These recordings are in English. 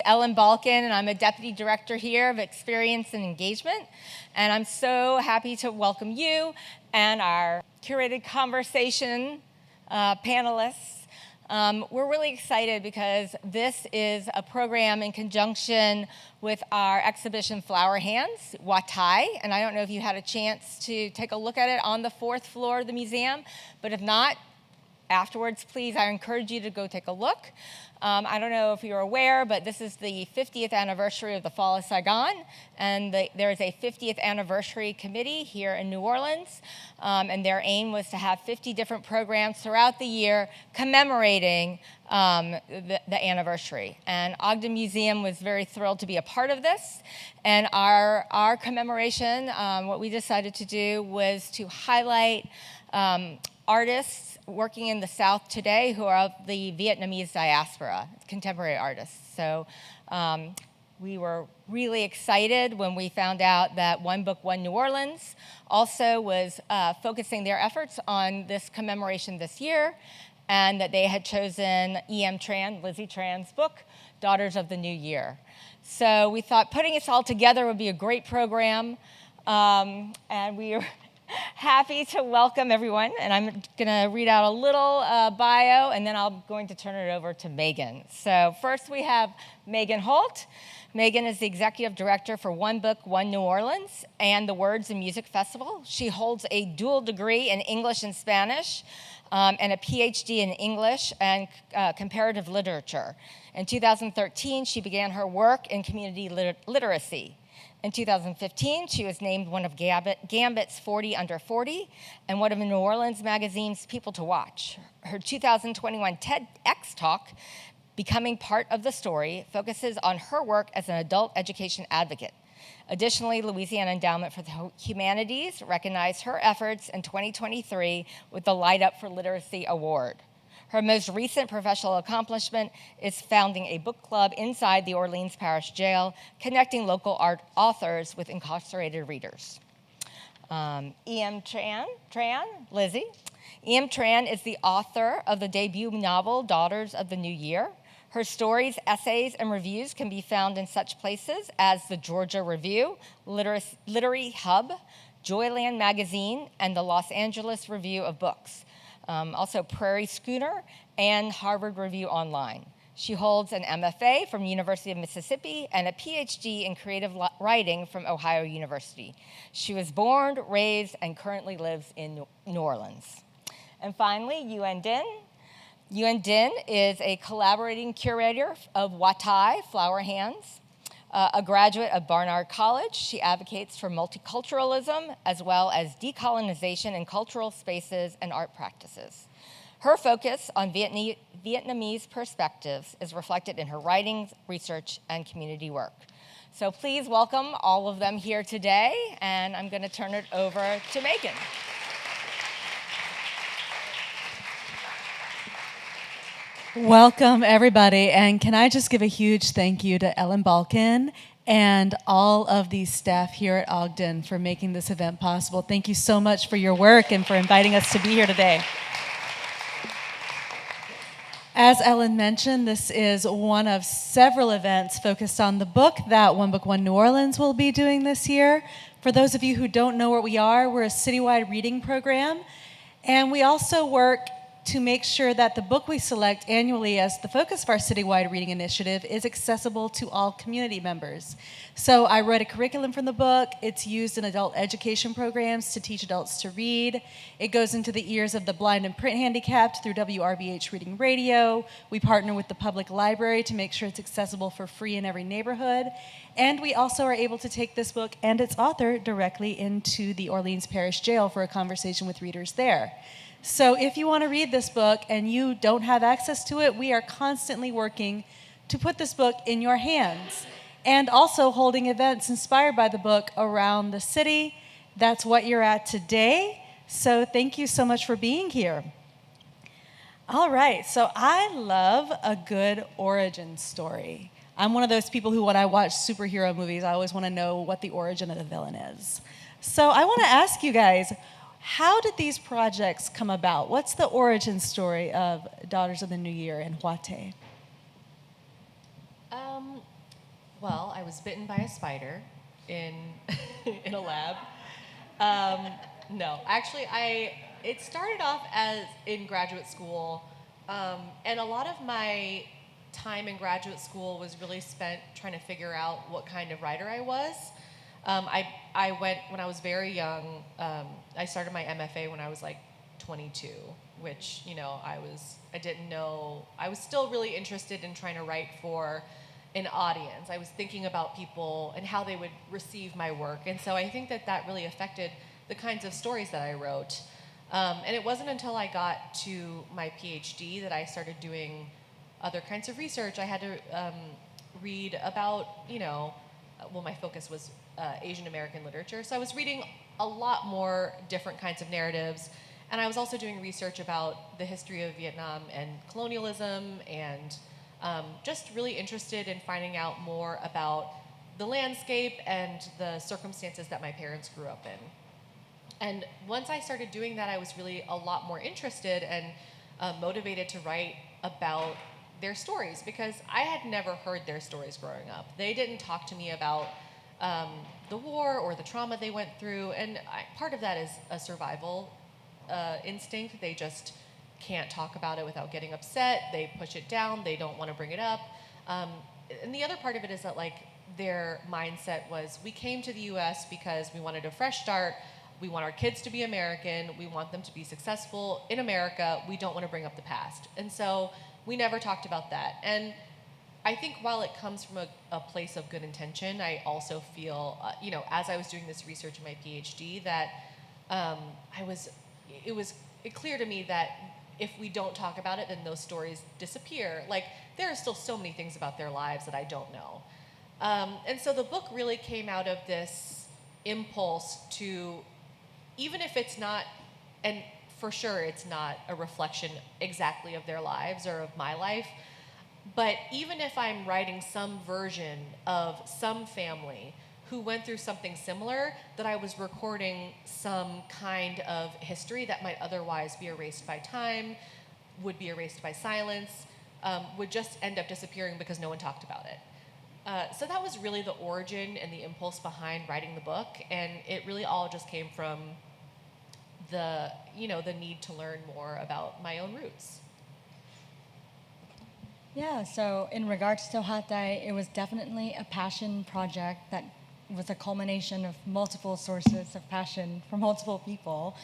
Ellen Balkin, and I'm a Deputy Director here of Experience and Engagement. And I'm so happy to welcome you and our Curated Conversation panelists. We're really excited because this is a program in conjunction with our exhibition Flower Hands, Hoa Tay. And I don't know if you had a chance to take a look at it on the 4th floor of the museum, but if not, afterwards, please, I encourage you to go take a look. I don't know if you're aware, but this is the 50th anniversary of the Fall of Saigon, and there is a 50th anniversary committee here in New Orleans, and their aim was to have 50 different programs throughout the year commemorating the anniversary. And Ogden Museum was very thrilled to be a part of this, and our commemoration, what we decided to do was to highlight artists working in the South today who are of the Vietnamese diaspora, contemporary artists. So we were really excited when we found out that One Book, One New Orleans also was focusing their efforts on this commemoration this year, and that they had chosen E.M. Tran, Lizzie Tran's book, Daughters of the New Year. So we thought putting us all together would be a great program, and we are happy to welcome everyone, and I'm going to read out a little bio, and then I'm going to turn it over to Megan. So first we have Megan Holt. Megan is the Executive Director for One Book, One New Orleans and the Words and Music Festival. She holds a dual degree in English and Spanish and a PhD in English and comparative literature. In 2013, she began her work in community literacy. In 2015, she was named one of Gambit's 40 Under 40 and one of New Orleans Magazine's People to Watch. Her 2021 TEDx talk, Becoming Part of the Story, focuses on her work as an adult education advocate. Additionally, Louisiana Endowment for the Humanities recognized her efforts in 2023 with the Light Up for Literacy Award. Her most recent professional accomplishment is founding a book club inside the Orleans Parish Jail, connecting local art authors with incarcerated readers. E.M. Tran, Lizzie. E.M. Tran is the author of the debut novel, Daughters of the New Year. Her stories, essays, and reviews can be found in such places as the Georgia Review, Literary Hub, Joyland Magazine, and the Los Angeles Review of Books. Also Prairie Schooner and Harvard Review Online. She holds an MFA from University of Mississippi and a PhD in creative writing from Ohio University. She was born, raised, and currently lives in New Orleans. And finally, Uyên Đinh. Uyên Đinh is a collaborating curator of Hoa Tay, Flower Hands. A graduate of Barnard College, she advocates for multiculturalism as well as decolonization in cultural spaces and art practices. Her focus on Vietnamese perspectives is reflected in her writings, research, and community work. So please welcome all of them here today, and I'm going to turn it over to Megan. Welcome, everybody, and can I just give a huge thank you to Ellen Balkin and all of the staff here at Ogden for making this event possible. Thank you so much for your work and for inviting us to be here today. As Ellen mentioned, this is one of several events focused on the book that One Book, One New Orleans will be doing this year. For those of you who don't know what we are, we're a citywide reading program, and we also work to make sure that the book we select annually as the focus of our citywide reading initiative is accessible to all community members. So I wrote a curriculum from the book. It's used in adult education programs to teach adults to read. It goes into the ears of the blind and print handicapped through WRBH Reading Radio. We partner with the public library to make sure it's accessible for free in every neighborhood. And we also are able to take this book and its author directly into the Orleans Parish Jail for a conversation with readers there. So if you want to read this book and you don't have access to it, we are constantly working to put this book in your hands and also holding events inspired by the book around the city. That's what you're at today. So thank you so much for being here. All right, so I love a good origin story. I'm one of those people who, when I watch superhero movies, I always want to know what the origin of the villain is. So I want to ask you guys, how did these projects come about? What's the origin story of Daughters of the New Year and Hoa Tay? Well, I was bitten by a spider in in a lab. No, actually, it started off as in graduate school, and a lot of my time in graduate school was really spent trying to figure out what kind of writer I was. I went when I was very young. I started my MFA when I was like 22, which I didn't know. I was still really interested in trying to write for an audience. I was thinking about people and how they would receive my work, and so I think that really affected the kinds of stories that I wrote. And it wasn't until I got to my PhD that I started doing other kinds of research. I had to read about, my focus was Asian American literature. So I was reading a lot more different kinds of narratives. And I was also doing research about the history of Vietnam and colonialism, and just really interested in finding out more about the landscape and the circumstances that my parents grew up in. And once I started doing that, I was really a lot more interested and motivated to write about their stories, because I had never heard their stories growing up. They didn't talk to me about the war or the trauma they went through, and part of that is a survival instinct. They just can't talk about it without getting upset. They push it down. They don't want to bring it up. And the other part of it is that their mindset was, we came to the U.S. because we wanted a fresh start. We want our kids to be American. We want them to be successful in America. We don't want to bring up the past. And so we never talked about that. And I think while it comes from a place of good intention, I also feel, as I was doing this research in my PhD, that it was clear to me that if we don't talk about it, then those stories disappear. There are still so many things about their lives that I don't know. And so the book really came out of this impulse to, even if it's not, and for sure it's not a reflection exactly of their lives or of my life, but even if I'm writing some version of some family who went through something similar, that I was recording some kind of history that might otherwise be erased by time, would be erased by silence, would just end up disappearing because no one talked about it. So that was really the origin and the impulse behind writing the book, and it really all just came from the need to learn more about my own roots. Yeah, so in regards to Hoa Tay, it was definitely a passion project that was a culmination of multiple sources of passion from multiple people.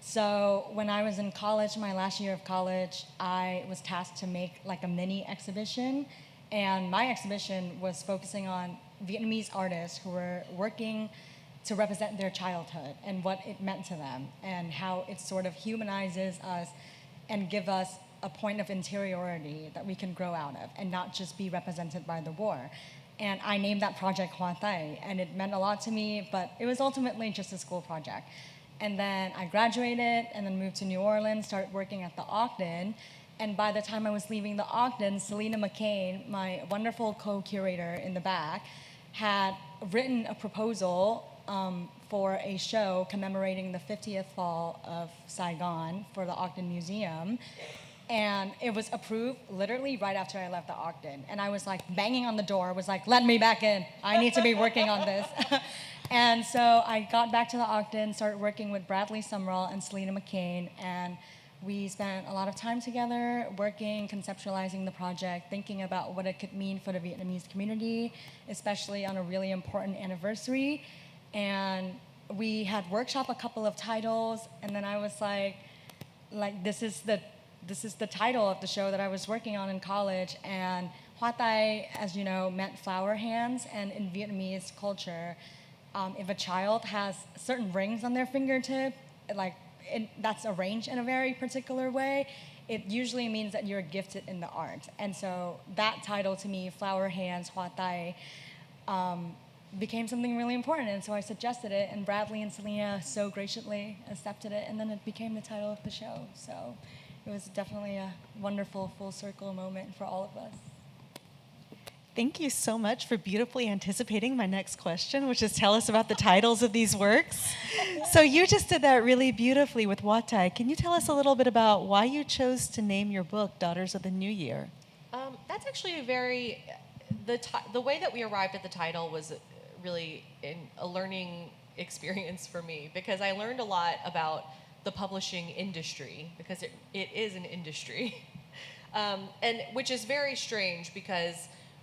So when I was in college, my last year of college, I was tasked to make a mini exhibition, and my exhibition was focusing on Vietnamese artists who were working to represent their childhood and what it meant to them, and how it sort of humanizes us and give us a point of interiority that we can grow out of and not just be represented by the war. And I named that project Hoa Tay, and it meant a lot to me, but it was ultimately just a school project. And then I graduated and then moved to New Orleans, started working at the Ogden. And by the time I was leaving the Ogden, Selena McCain, my wonderful co-curator in the back, had written a proposal for a show commemorating the 50th fall of Saigon for the Ogden Museum. And it was approved literally right after I left the Ogden. And I was banging on the door, was let me back in. I need to be working on this. And so I got back to the Ogden, started working with Bradley Sumrall and Selena McCain, and we spent a lot of time together working, conceptualizing the project, thinking about what it could mean for the Vietnamese community, especially on a really important anniversary. And we had workshop a couple of titles, and then I was this is the title of the show that I was working on in college. And Hoa Tay, as you know, meant flower hands, and in Vietnamese culture, if a child has certain rings on their fingertip, that's arranged in a very particular way, it usually means that you're gifted in the art. And so that title to me, Flower Hands, Hoa Tay, became something really important. And so I suggested it, and Bradley and Selena so graciously accepted it, and then it became the title of the show. So it was definitely a wonderful full circle moment for all of us. Thank you so much for beautifully anticipating my next question, which is tell us about the titles of these works. So you just did that really beautifully with Hoa Tay. Can you tell us a little bit about why you chose to name your book Daughters of the New Year? That's actually a very the way that we arrived at the title was really a learning experience for me, because I learned a lot about the publishing industry, because it is an industry, and which is very strange, because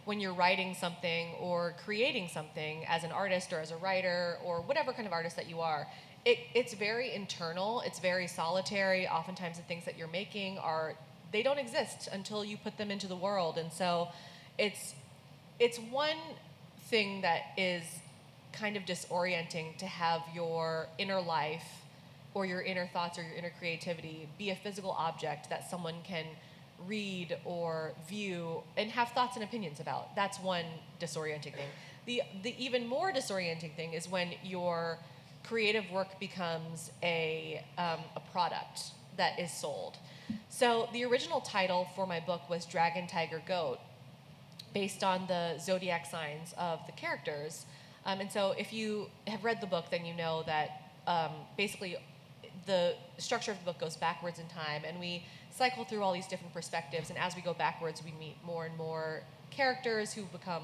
when you're writing something or creating something as an artist or as a writer or whatever kind of artist that you are, it's very internal, it's very solitary. Oftentimes the things that you're making they don't exist until you put them into the world. And so it's one thing that is kind of disorienting, to have your inner life or your inner thoughts or your inner creativity be a physical object that someone can read or view and have thoughts and opinions about. That's one disorienting thing. The even more disorienting thing is when your creative work becomes a product that is sold. So the original title for my book was Dragon, Tiger, Goat, based on the zodiac signs of the characters. And so if you have read the book, then you know that basically the structure of the book goes backwards in time, and we cycle through all these different perspectives, and as we go backwards, we meet more and more characters who become,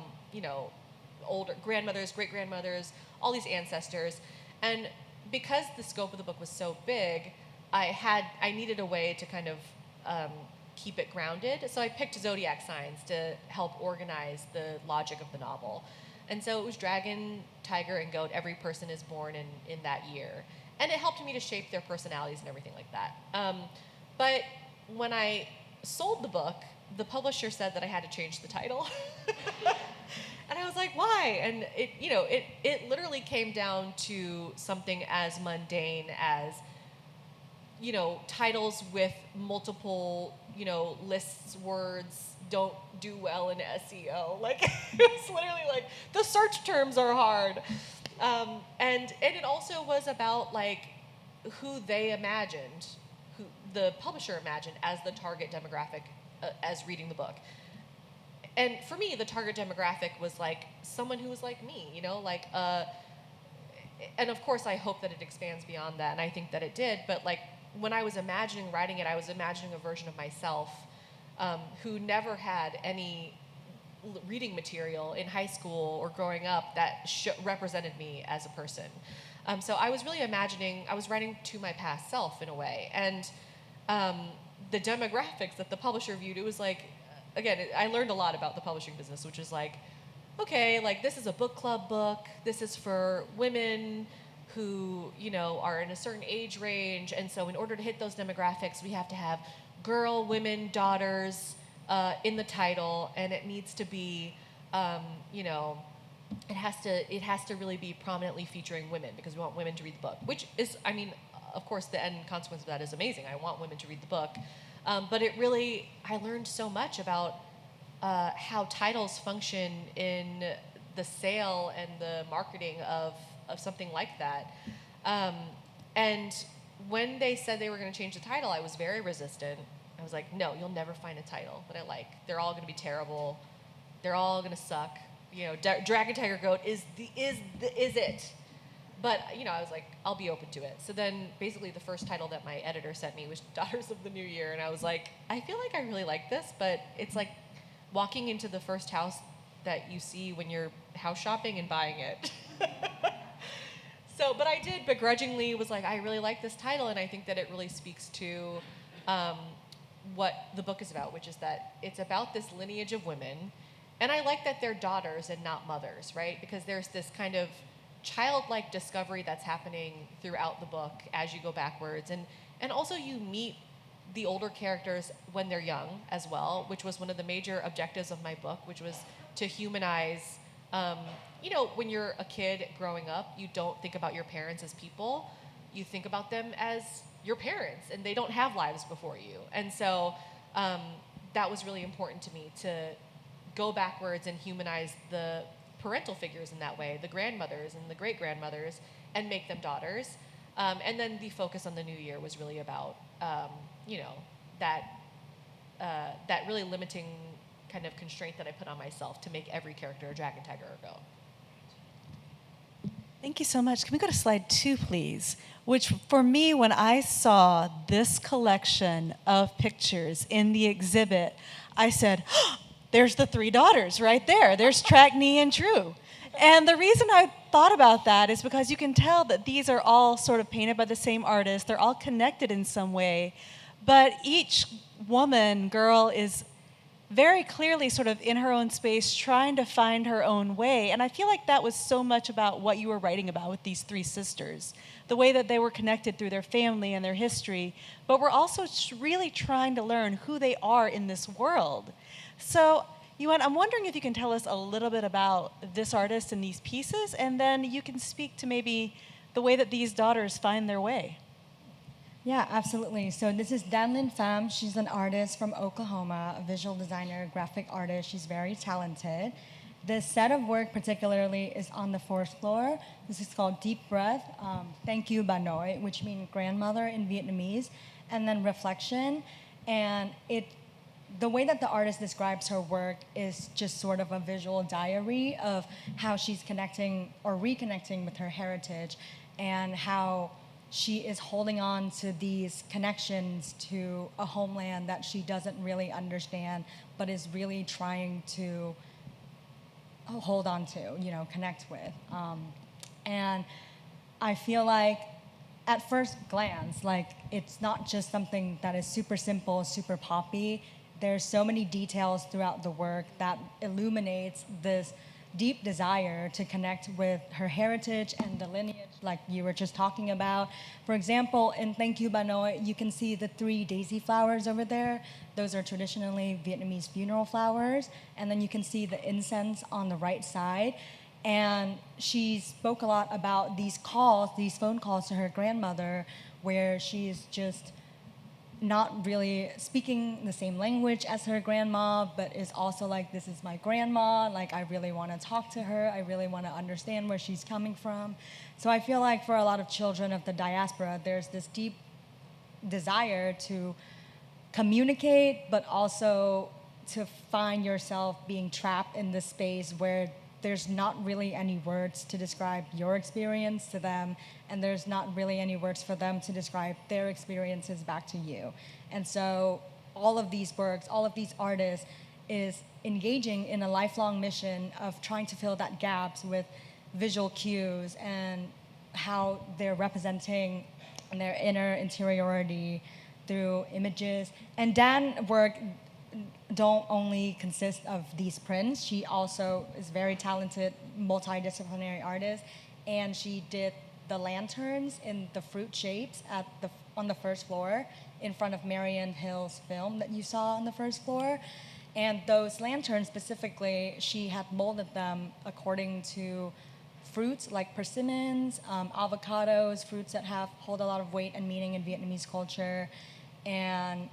older grandmothers, great-grandmothers, all these ancestors. And because the scope of the book was so big, I needed a way to kind of keep it grounded. So I picked zodiac signs to help organize the logic of the novel. And so it was dragon, tiger, and goat. Every person is born in that year. And it helped me to shape their personalities and everything like that. But when I sold the book, the publisher said that I had to change the title. And I was like, why? And it literally came down to something as mundane as, titles with multiple, lists, words don't do well in SEO. Like, it was literally like, the search terms are hard. And it also was about like who they imagined, who the publisher imagined as the target demographic as reading the book. And for me, the target demographic was like someone who was like me, and of course I hope that it expands beyond that, and I think that it did, but like when I was imagining writing it, I was imagining a version of myself who never had any reading material in high school or growing up that represented me as a person. So I was really I was writing to my past self in a way. And the demographics that the publisher viewed, it was like, again, I learned a lot about the publishing business, which is like, okay, like this is a book club book. This is for women who, are in a certain age range. And so in order to hit those demographics, we have to have girl, women, daughters in the title, and it needs to be, it has to really be prominently featuring women, because we want women to read the book, which is, of course, the end consequence of that is amazing. I want women to read the book. But I learned so much about how titles function in the sale and the marketing of something like that. And when they said they were going to change the title, I was very resistant. I was like, no, you'll never find a title that I like. They're all going to be terrible. They're all going to suck. Dragon, Tiger, Goat is it. But, I was like, I'll be open to it. So then basically the first title that my editor sent me was Daughters of the New Year. And I was like, I feel like I really like this, but it's like walking into the first house that you see when you're house shopping and buying it. But I did begrudgingly was like, I really like this title, and I think that it really speaks to what the book is about, which is that it's about this lineage of women. And I like that they're daughters and not mothers, right? Because there's this kind of childlike discovery that's happening throughout the book as you go backwards. And also you meet the older characters when they're young as well, which was one of the major objectives of my book, which was to humanize. When you're a kid growing up, you don't think about your parents as people. You think about them as your parents, and they don't have lives before you. And so that was really important to me, to go backwards and humanize the parental figures in that way, the grandmothers and the great-grandmothers, and make them daughters. And then the focus on the new year was really about, that really limiting kind of constraint that I put on myself to make every character a dragon, tiger, or goat. Thank you so much. Can we go to slide 2, please? Which, for me, when I saw this collection of pictures in the exhibit, I said, oh, there's the three daughters right there. There's Track, Nee, and True. And the reason I thought about that is because you can tell that these are all sort of painted by the same artist. They're all connected in some way. But each woman, girl, is very clearly sort of in her own space, trying to find her own way. And I feel like that was so much about what you were writing about with these three sisters, the way that they were connected through their family and their history, but we're also really trying to learn who they are in this world. So, Uyên, I'm wondering if you can tell us a little bit about this artist and these pieces, and then you can speak to maybe the way that these daughters find their way. Yeah, absolutely. So this is Danlin Pham. She's an artist from Oklahoma, a visual designer, graphic artist. She's very talented. The set of work particularly is on the fourth floor. This is called Deep Breath, Thank You Ba Noi, which means grandmother in Vietnamese, and then Reflection. And the way that the artist describes her work is just sort of a visual diary of how she's connecting or reconnecting with her heritage and how she is holding on to these connections to a homeland that she doesn't really understand, but is really trying to hold on to, connect with. And I feel like at first glance, like it's not just something that is super simple, super poppy. There's so many details throughout the work that illuminates this deep desire to connect with her heritage and the lineage like you were just talking about. For example, in Thank You Ba Noi, you can see the 3 daisy flowers over there. Those are traditionally Vietnamese funeral flowers. And then you can see the incense on the right side. And she spoke a lot about these phone calls to her grandmother, where she's just not really speaking the same language as her grandma, but is also like, this is my grandma, like I really want to talk to her, I really want to understand where she's coming from. So I feel like for a lot of children of the diaspora, there's this deep desire to communicate, but also to find yourself being trapped in this space where there's not really any words to describe your experience to them, and there's not really any words for them to describe their experiences back to you. And so all of these works, all of these artists is engaging in a lifelong mission of trying to fill that gaps with visual cues and how they're representing their inner interiority through images. And Dan's work don't only consist of these prints. She also is very talented, multidisciplinary artist, and she did the lanterns in the fruit shapes on the first floor in front of Marianne Hill's film that you saw on the first floor. And those lanterns specifically, she had molded them according to fruits like persimmons, avocados, fruits that hold a lot of weight and meaning in Vietnamese culture. And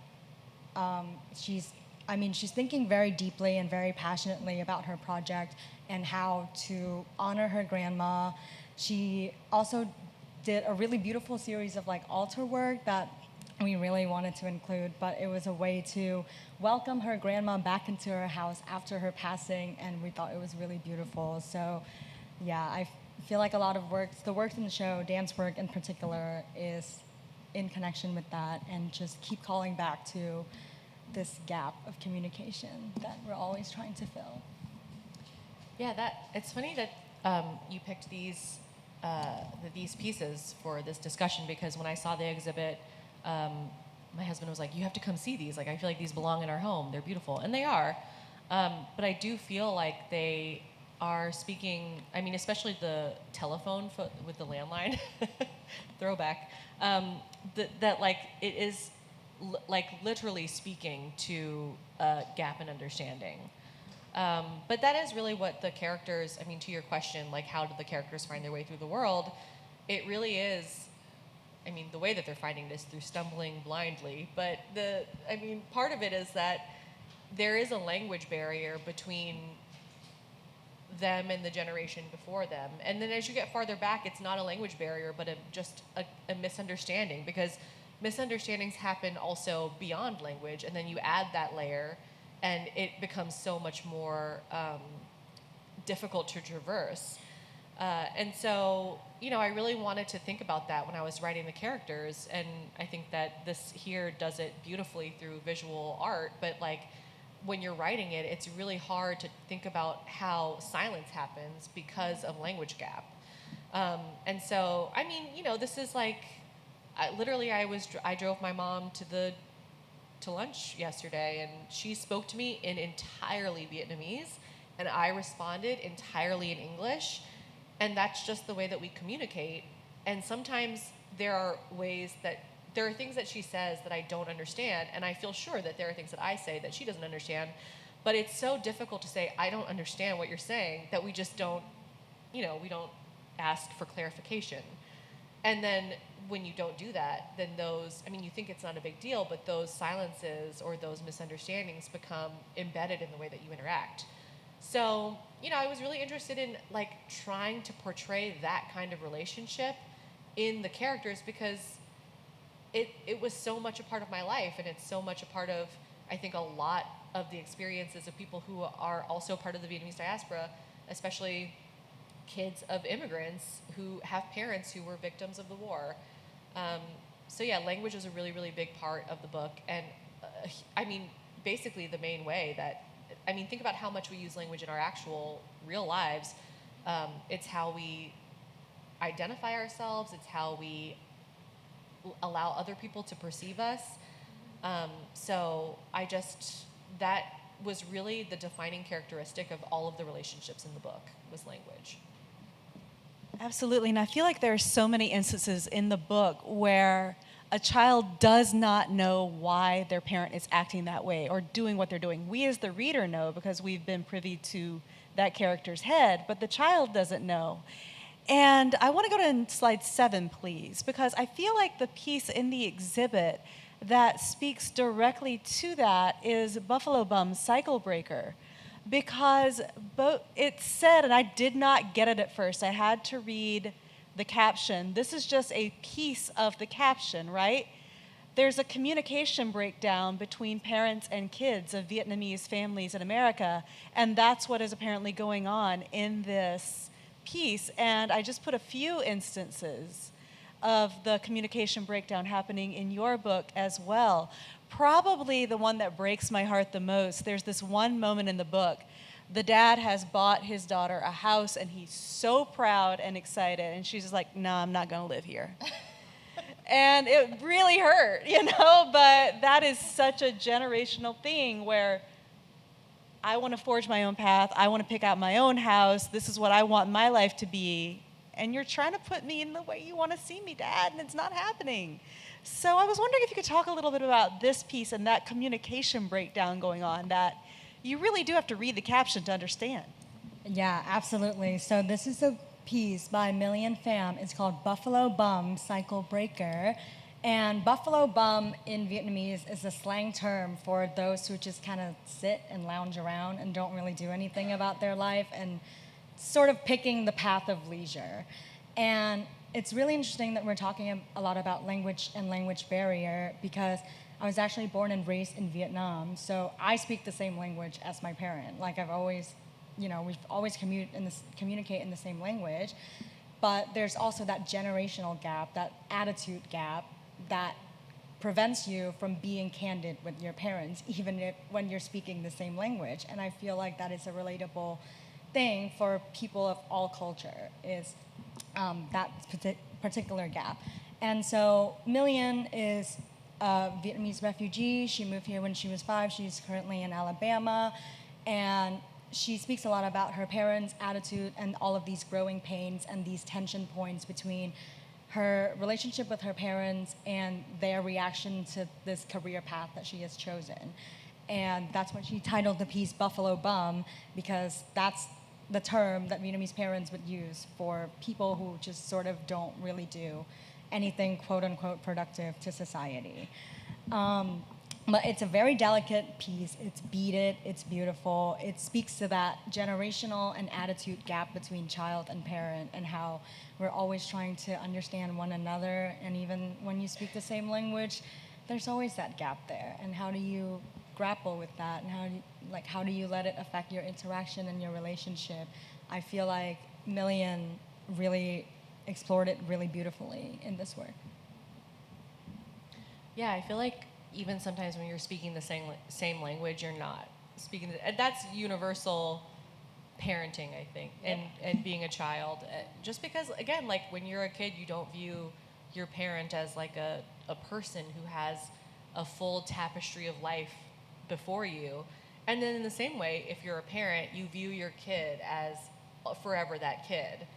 she's thinking very deeply and very passionately about her project and how to honor her grandma. She also did a really beautiful series of altar work that we really wanted to include, but it was a way to welcome her grandma back into her house after her passing, and we thought it was really beautiful. So yeah, I feel like a lot of the works in the show, Dan's work in particular, is in connection with that, and just keep calling back to this gap of communication that we're always trying to fill. Yeah, it's funny that you picked these pieces for this discussion, because when I saw the exhibit, my husband was like, you have to come see these. I feel like these belong in our home. They're beautiful. And they are. But I do feel like they are speaking, especially the telephone with the landline, throwback, that it is literally speaking to a gap in understanding. But that is really what the characters, to your question, how do the characters find their way through the world? It really is, the way that they're finding this through stumbling blindly. But part of it is that there is a language barrier between them and the generation before them. And then as you get farther back, it's not a language barrier, but just a misunderstanding, because misunderstandings happen also beyond language, and then you add that layer, and it becomes so much more difficult to traverse. And so, I really wanted to think about that when I was writing the characters, and I think that this here does it beautifully through visual art, but when you're writing it, it's really hard to think about how silence happens because of language gap. And so, I mean, this is like, I drove my mom to lunch yesterday, and she spoke to me in entirely Vietnamese, and I responded entirely in English, and that's just the way that we communicate. And sometimes there are things that she says that I don't understand, and I feel sure that there are things that I say that she doesn't understand, but it's so difficult to say, I don't understand what you're saying, that we just don't, we don't ask for clarification. And then when you don't do that, then you think it's not a big deal, but those silences or those misunderstandings become embedded in the way that you interact. So, I was really interested in like trying to portray that kind of relationship in the characters, because it was so much a part of my life, and it's so much a part of, I think, a lot of the experiences of people who are also part of the Vietnamese diaspora, especially kids of immigrants who have parents who were victims of the war. So yeah, language is a really, really big part of the book. And basically the main way that, think about how much we use language in our actual real lives. It's how we identify ourselves. It's how we allow other people to perceive us. So that was really the defining characteristic of all of the relationships in the book, was language. Absolutely, and I feel like there are so many instances in the book where a child does not know why their parent is acting that way or doing what they're doing. We as the reader know because we've been privy to that character's head, but the child doesn't know. And I want to go to slide 7, please, because I feel like the piece in the exhibit that speaks directly to that is Buffalo Bum's Cycle Breaker. Because it said, and I did not get it at first, I had to read the caption. This is just a piece of the caption, right? There's a communication breakdown between parents and kids of Vietnamese families in America, and that's what is apparently going on in this piece. And I just put a few instances of the communication breakdown happening in your book as well. Probably the one that breaks my heart the most, there's this one moment in the book. The dad has bought his daughter a house, and he's so proud and excited, and she's just like, "No, I'm not going to live here." And it really hurt, but that is such a generational thing where I want to forge my own path. I want to pick out my own house. This is what I want my life to be. And you're trying to put me in the way you want to see me, Dad, and it's not happening. So I was wondering if you could talk a little bit about this piece and that communication breakdown going on that you really do have to read the caption to understand. Yeah, absolutely. So this is a piece by Million Pham. It's called Buffalo Bum Cycle Breaker. And Buffalo Bum in Vietnamese is a slang term for those who just kind of sit and lounge around and don't really do anything about their life and sort of picking the path of leisure. And it's really interesting that we're talking a lot about language and language barrier, because I was actually born and raised in Vietnam, so I speak the same language as my parent. Like we've always communicate in the same language, but there's also that generational gap, that attitude gap that prevents you from being candid with your parents, even when you're speaking the same language. And I feel like that is a relatable thing for people of all culture, is that particular gap. And so Million is a Vietnamese refugee. She moved here when she was 5. She's currently in Alabama. And she speaks a lot about her parents' attitude and all of these growing pains and these tension points between her relationship with her parents and their reaction to this career path that she has chosen. And that's what she titled the piece Buffalo Bum, because that's the term that Vietnamese parents would use for people who just sort of don't really do anything quote unquote productive to society. But it's a very delicate piece. It's beaded, it's beautiful. It speaks to that generational and attitude gap between child and parent, and how we're always trying to understand one another. And even when you speak the same language, there's always that gap there. And how do you grapple with that? And how do you let it affect your interaction and your relationship? I feel like Million really explored it really beautifully in this work. Yeah, I feel like even sometimes when you're speaking the same language, you're not speaking to, and that's universal parenting, I think, and being a child. Just because, again, like when you're a kid, you don't view your parent as like a person who has a full tapestry of life before you. And then in the same way, if you're a parent, you view your kid as forever that kid.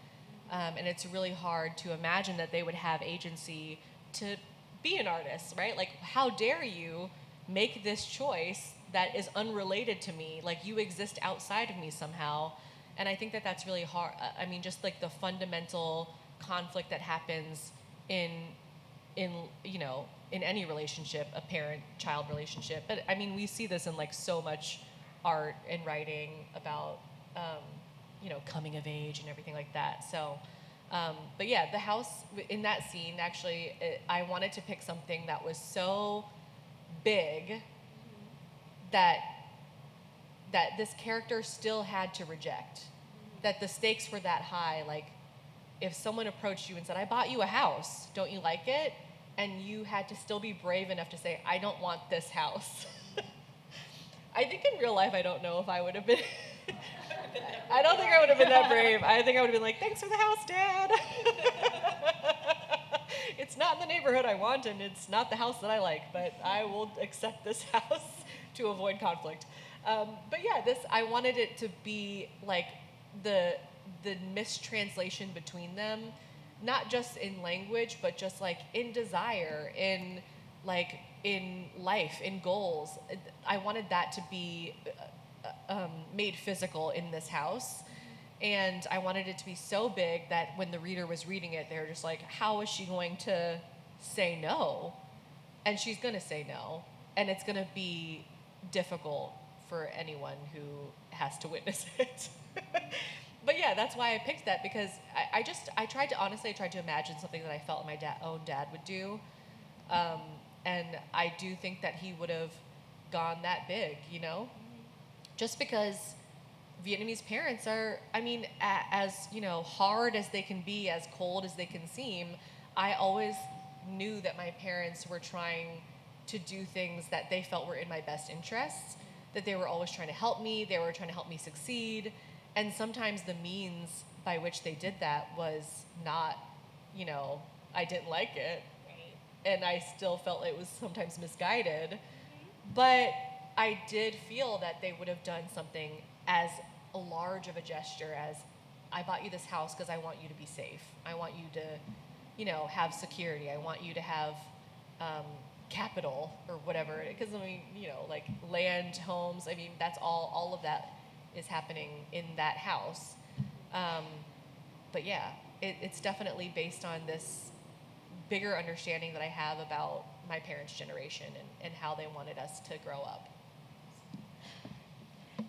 And it's really hard to imagine that they would have agency to be an artist, right? Like, how dare you make this choice that is unrelated to me? Like, you exist outside of me somehow. And I think that that's really hard. I mean, just like the fundamental conflict that happens in any relationship, a parent-child relationship. But I mean, we see this in like so much art and writing about, coming of age and everything like that. So, but yeah, the house in that scene, actually, I wanted to pick something that was so big that this character still had to reject, that the stakes were that high. Like, if someone approached you and said, I bought you a house, don't you like it? And you had to still be brave enough to say, I don't want this house. I think in real life, I don't know if I would have been, I don't think I would have been that brave. I think I would have been like, thanks for the house, Dad. It's not in the neighborhood I want, and it's not the house that I like, but I will accept this house to avoid conflict. But yeah, I wanted it to be like the mistranslation between them, not just in language, but just like in desire, in life, in goals. I wanted that to be made physical in this house. And I wanted it to be so big that when the reader was reading it, they were just like, how is she going to say no? And she's going to say no. And it's going to be difficult for anyone who has to witness it. But yeah, that's why I picked that, because I tried to imagine something that I felt my own dad would do. And I do think that he would have gone that big, just because Vietnamese parents are, I mean, as hard as they can be, as cold as they can seem, I always knew that my parents were trying to do things that they felt were in my best interests, that they were always trying to help me, they were trying to help me succeed. And sometimes the means by which they did that was not, I didn't like it. And I still felt it was sometimes misguided. But I did feel that they would have done something as large of a gesture as, I bought you this house because I want you to be safe. I want you to, have security. I want you to have capital or whatever. Because, like land, homes, that's all of that is happening in that house. But yeah, it's definitely based on this bigger understanding that I have about my parents' generation and how they wanted us to grow up.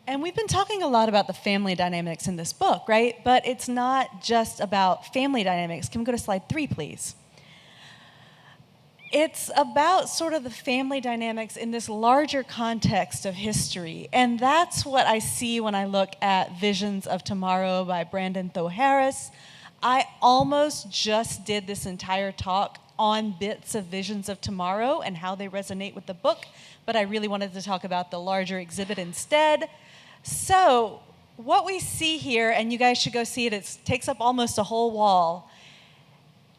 And we've been talking a lot about the family dynamics in this book, right? But it's not just about family dynamics. Can we go to slide 3, please? It's about sort of the family dynamics in this larger context of history. And that's what I see when I look at Visions of Tomorrow by Brandon Tho Harris. I almost just did this entire talk on bits of Visions of Tomorrow and how they resonate with the book, but I really wanted to talk about the larger exhibit instead. So what we see here, and you guys should go see it, it takes up almost a whole wall,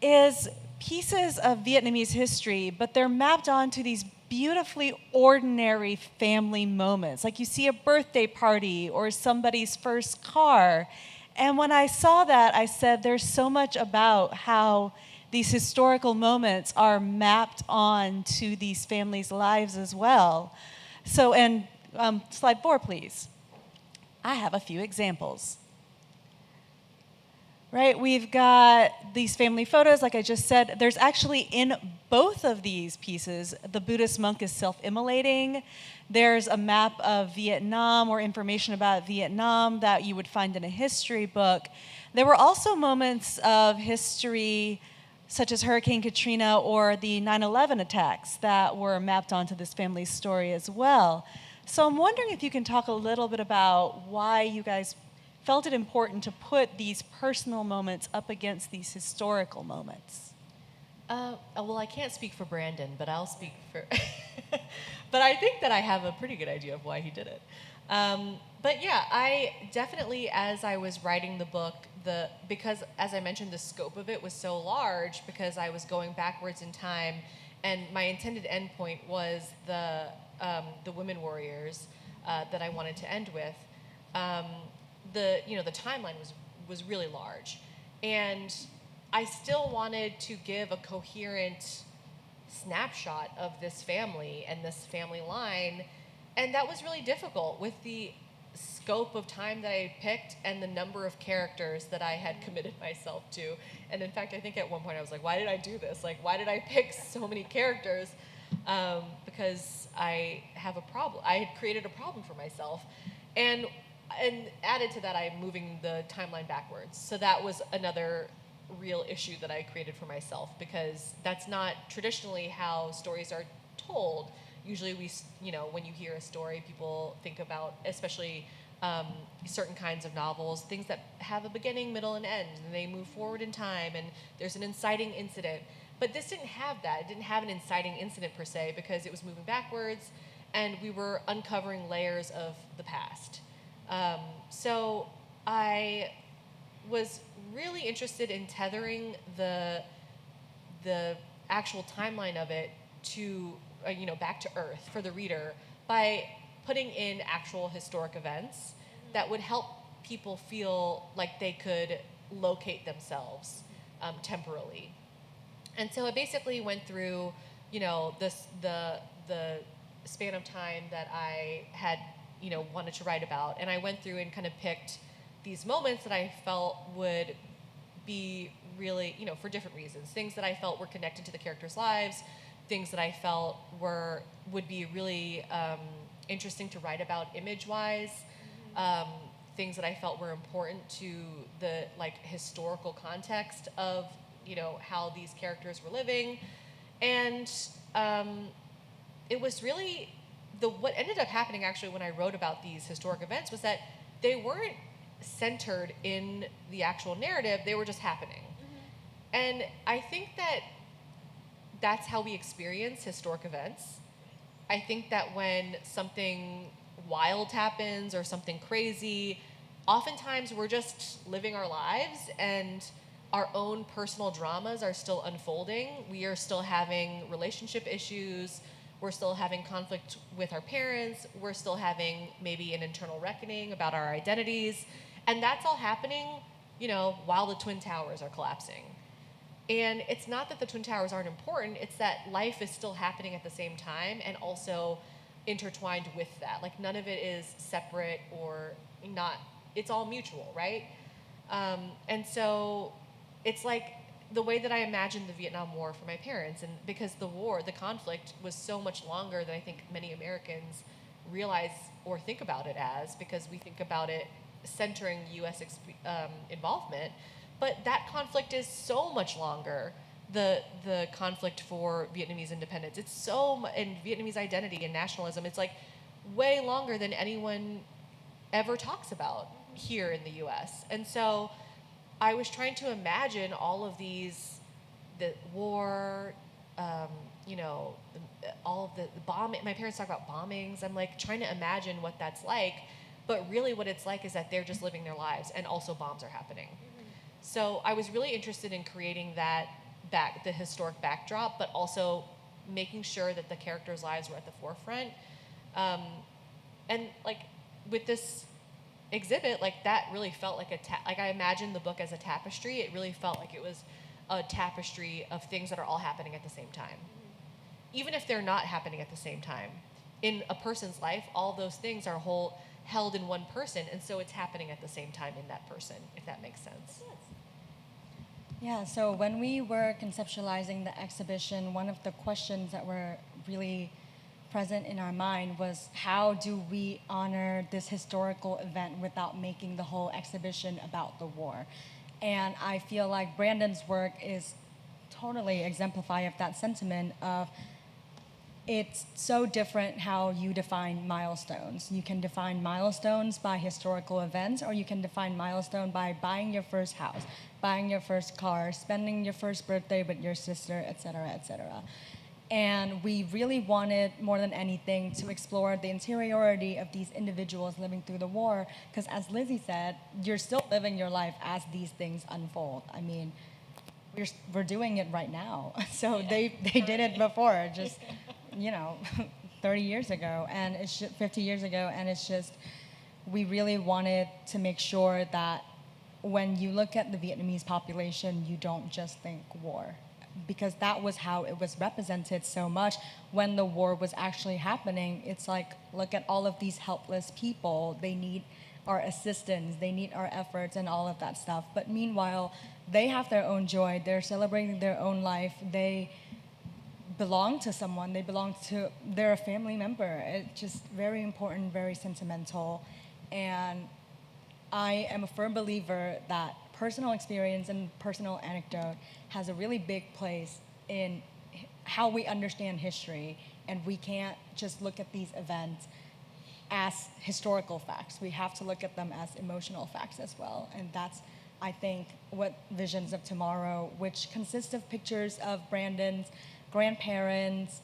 is pieces of Vietnamese history, but they're mapped onto these beautifully ordinary family moments. Like you see a birthday party or somebody's first car. And when I saw that, I said, there's so much about how these historical moments are mapped on to these families' lives as well. So, and slide 4, please. I have a few examples. Right, we've got these family photos, like I just said. There's actually in both of these pieces, the Buddhist monk is self-immolating. There's a map of Vietnam or information about Vietnam that you would find in a history book. There were also moments of history such as Hurricane Katrina or the 9/11 attacks that were mapped onto this family's story as well. So I'm wondering if you can talk a little bit about why you guys felt it important to put these personal moments up against these historical moments. Well, I can't speak for Brandon, but I'll speak for... But I think that I have a pretty good idea of why he did it. But yeah, I definitely, as I was writing the book, because as I mentioned, the scope of it was so large because I was going backwards in time, and my intended endpoint was the women warriors that I wanted to end with. The timeline was really large, and I still wanted to give a coherent snapshot of this family and this family line, and that was really difficult with the scope of time that I picked and the number of characters that I had committed myself to. And in fact, I think at one point I was like, why did I do this? Like, why did I pick so many characters? Because I have a problem. I had created a problem for myself. And added to that, I'm moving the timeline backwards. So that was another real issue that I created for myself, because that's not traditionally how stories are told. Usually when you hear a story, people think about, especially certain kinds of novels, things that have a beginning, middle, and end, and they move forward in time, and there's an inciting incident. But this didn't have that. It didn't have an inciting incident per se, because it was moving backwards, and we were uncovering layers of the past. So I was really interested in tethering the actual timeline of it to back to earth for the reader by putting in actual historic events that would help people feel like they could locate themselves temporally. And so it basically went through the span of time that I had wanted to write about, and I went through and kind of picked these moments that I felt would be really, for different reasons, things that I felt were connected to the characters' lives, things that I felt would be really interesting to write about image-wise, things that I felt were important to the historical context of how these characters were living, and it was really what ended up happening actually when I wrote about these historic events was that they weren't centered in the actual narrative, they were just happening. And I think that that's how we experience historic events. I think that when something wild happens or something crazy, oftentimes we're just living our lives and our own personal dramas are still unfolding. We are still having relationship issues. We're still having conflict with our parents. We're still having maybe an internal reckoning about our identities. And that's all happening, while the Twin Towers are collapsing. And it's not that the Twin Towers aren't important, it's that life is still happening at the same time and also intertwined with that. Like, none of it is separate or not, it's all mutual, right? And so it's like the way that I imagined the Vietnam War for my parents, and because the conflict was so much longer than I think many Americans realize or think about it as, because we think about it centering U.S. involvement, but that conflict is so much longer. The conflict for Vietnamese independence, it's and Vietnamese identity and nationalism, it's like way longer than anyone ever talks about here in the U.S. And so I was trying to imagine all of these, the war, all of the bombing. My parents talk about bombings. I'm like trying to imagine what that's like, but really what it's like is that they're just living their lives and also bombs are happening. So I was really interested in creating the historic backdrop, but also making sure that the characters' lives were at the forefront. And with this exhibit, that really felt like I imagined the book as a tapestry. It really felt like it was a tapestry of things that are all happening at the same time. Even if they're not happening at the same time. In a person's life, all those things are held in one person, and so it's happening at the same time in that person, if that makes sense. Yeah, so when we were conceptualizing the exhibition, one of the questions that were really present in our mind was, how do we honor this historical event without making the whole exhibition about the war? And I feel like Brandon's work is totally exemplify of that sentiment of, it's so different how you define milestones. You can define milestones by historical events, or you can define milestone by buying your first house, buying your first car, spending your first birthday with your sister, et cetera, et cetera. And we really wanted, more than anything, to explore the interiority of these individuals living through the war. Because as Lizzie said, you're still living your life as these things unfold. I mean, we're doing it right now. So they did it before, just, 30 years ago, and it's 50 years ago. And it's just, we really wanted to make sure that when you look at the Vietnamese population, you don't just think war. Because that was how it was represented so much when the war was actually happening. It's like, look at all of these helpless people. They need our assistance, they need our efforts and all of that stuff. But meanwhile, they have their own joy. They're celebrating their own life. They belong to someone. They're a family member. It's just very important, very sentimental. And I am a firm believer that personal experience and personal anecdote has a really big place in how we understand history, and we can't just look at these events as historical facts. We have to look at them as emotional facts as well, and that's, I think, what Visions of Tomorrow, which consists of pictures of Brandon's grandparents.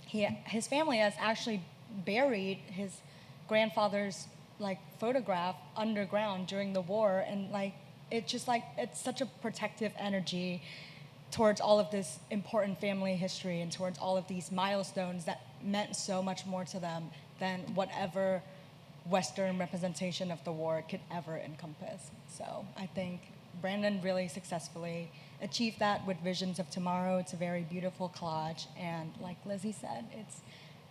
His family has actually buried his grandfather's photograph underground during the war, and it's such a protective energy towards all of this important family history and towards all of these milestones that meant so much more to them than whatever Western representation of the war could ever encompass. So I think Brandon really successfully achieved that with Visions of Tomorrow. It's a very beautiful collage, and like Lizzie said, it's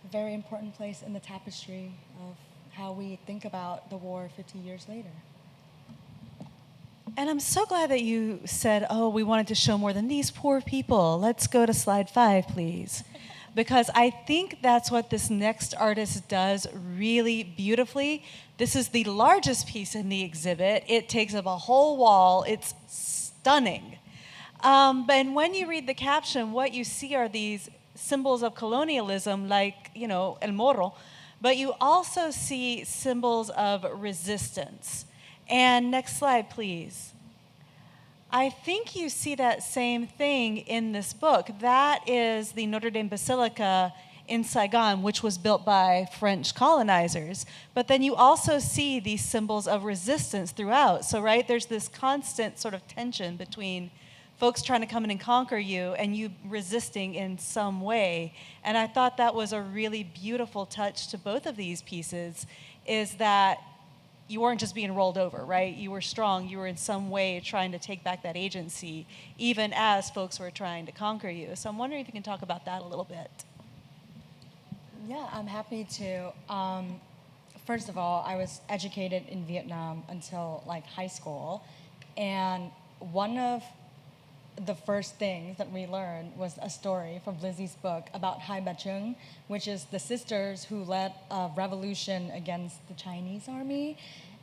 a very important place in the tapestry of how we think about the war 50 years later. And I'm so glad that you said, we wanted to show more than these poor people. Let's go to slide 5, please. Because I think that's what this next artist does really beautifully. This is the largest piece in the exhibit. It takes up a whole wall. It's stunning. And when you read the caption, what you see are these symbols of colonialism, like, El Morro, but you also see symbols of resistance. And next slide, please. I think you see that same thing in this book. That is the Notre Dame Basilica in Saigon, which was built by French colonizers. But then you also see these symbols of resistance throughout. So, right, there's this constant sort of tension between folks trying to come in and conquer you and you resisting in some way. And I thought that was a really beautiful touch to both of these pieces, is that you weren't just being rolled over, right? You were strong. You were in some way trying to take back that agency, even as folks were trying to conquer you. So I'm wondering if you can talk about that a little bit. Yeah, I'm happy to. First of all, I was educated in Vietnam until high school, and one of the first things that we learned was a story from Lizzie's book about Hai Ba Trung, which is the sisters who led a revolution against the Chinese army,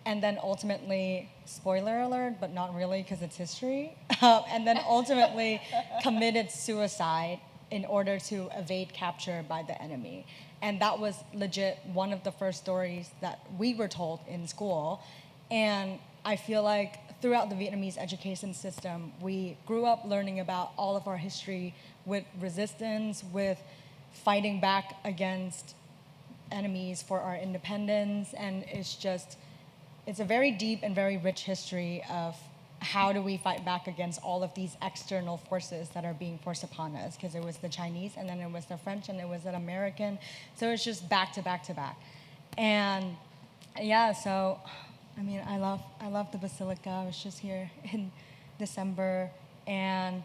and then ultimately, spoiler alert, but not really because it's history, and then ultimately committed suicide in order to evade capture by the enemy. And that was legit one of the first stories that we were told in school. And I feel like throughout the Vietnamese education system, we grew up learning about all of our history with resistance, with fighting back against enemies for our independence. And it's a very deep and very rich history of how do we fight back against all of these external forces that are being forced upon us, because it was the Chinese, and then it was the French, and it was the American. So it's just back to back to back. And yeah, so I love the Basilica. I was just here in December, and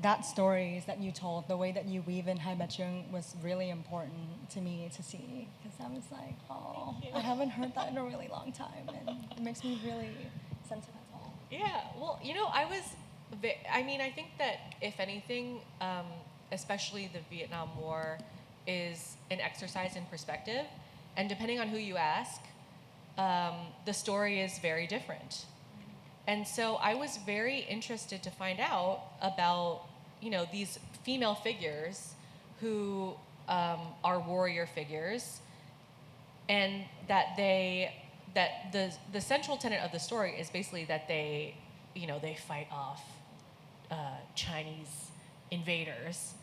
that stories that you told, the way that you weave in Hai Ba Trung was really important to me to see, because I was like, I haven't heard that in a really long time, and it makes me really sentimental. Yeah, well, I think that if anything, especially the Vietnam War is an exercise in perspective, and depending on who you ask, the story is very different. And so I was very interested to find out about, these female figures who are warrior figures, and that the central tenet of the story is basically that they fight off Chinese invaders.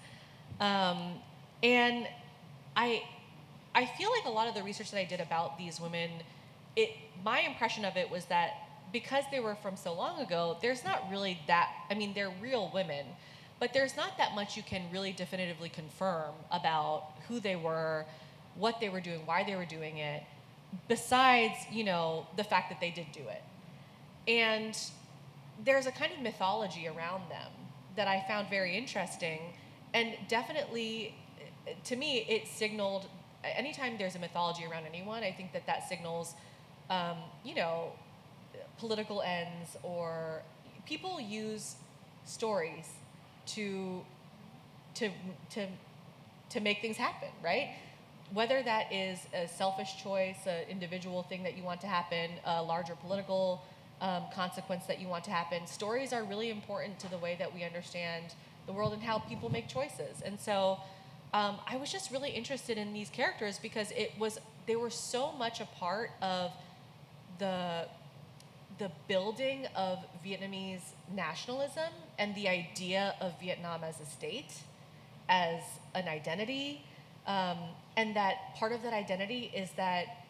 And I feel like a lot of the research that I did about these women, my impression of it was that because they were from so long ago, there's not really that, I mean, they're real women, but there's not that much you can really definitively confirm about who they were, what they were doing, why they were doing it, besides, the fact that they did do it. And there's a kind of mythology around them that I found very interesting, and definitely, to me, it signaled, anytime there's a mythology around anyone, I think that signals, political ends, or people use stories to make things happen, right? Whether that is a selfish choice, an individual thing that you want to happen, a larger political consequence that you want to happen, stories are really important to the way that we understand the world and how people make choices. And so I was just really interested in these characters because they were so much a part of the building of Vietnamese nationalism and the idea of Vietnam as a state, as an identity, and that part of that identity is that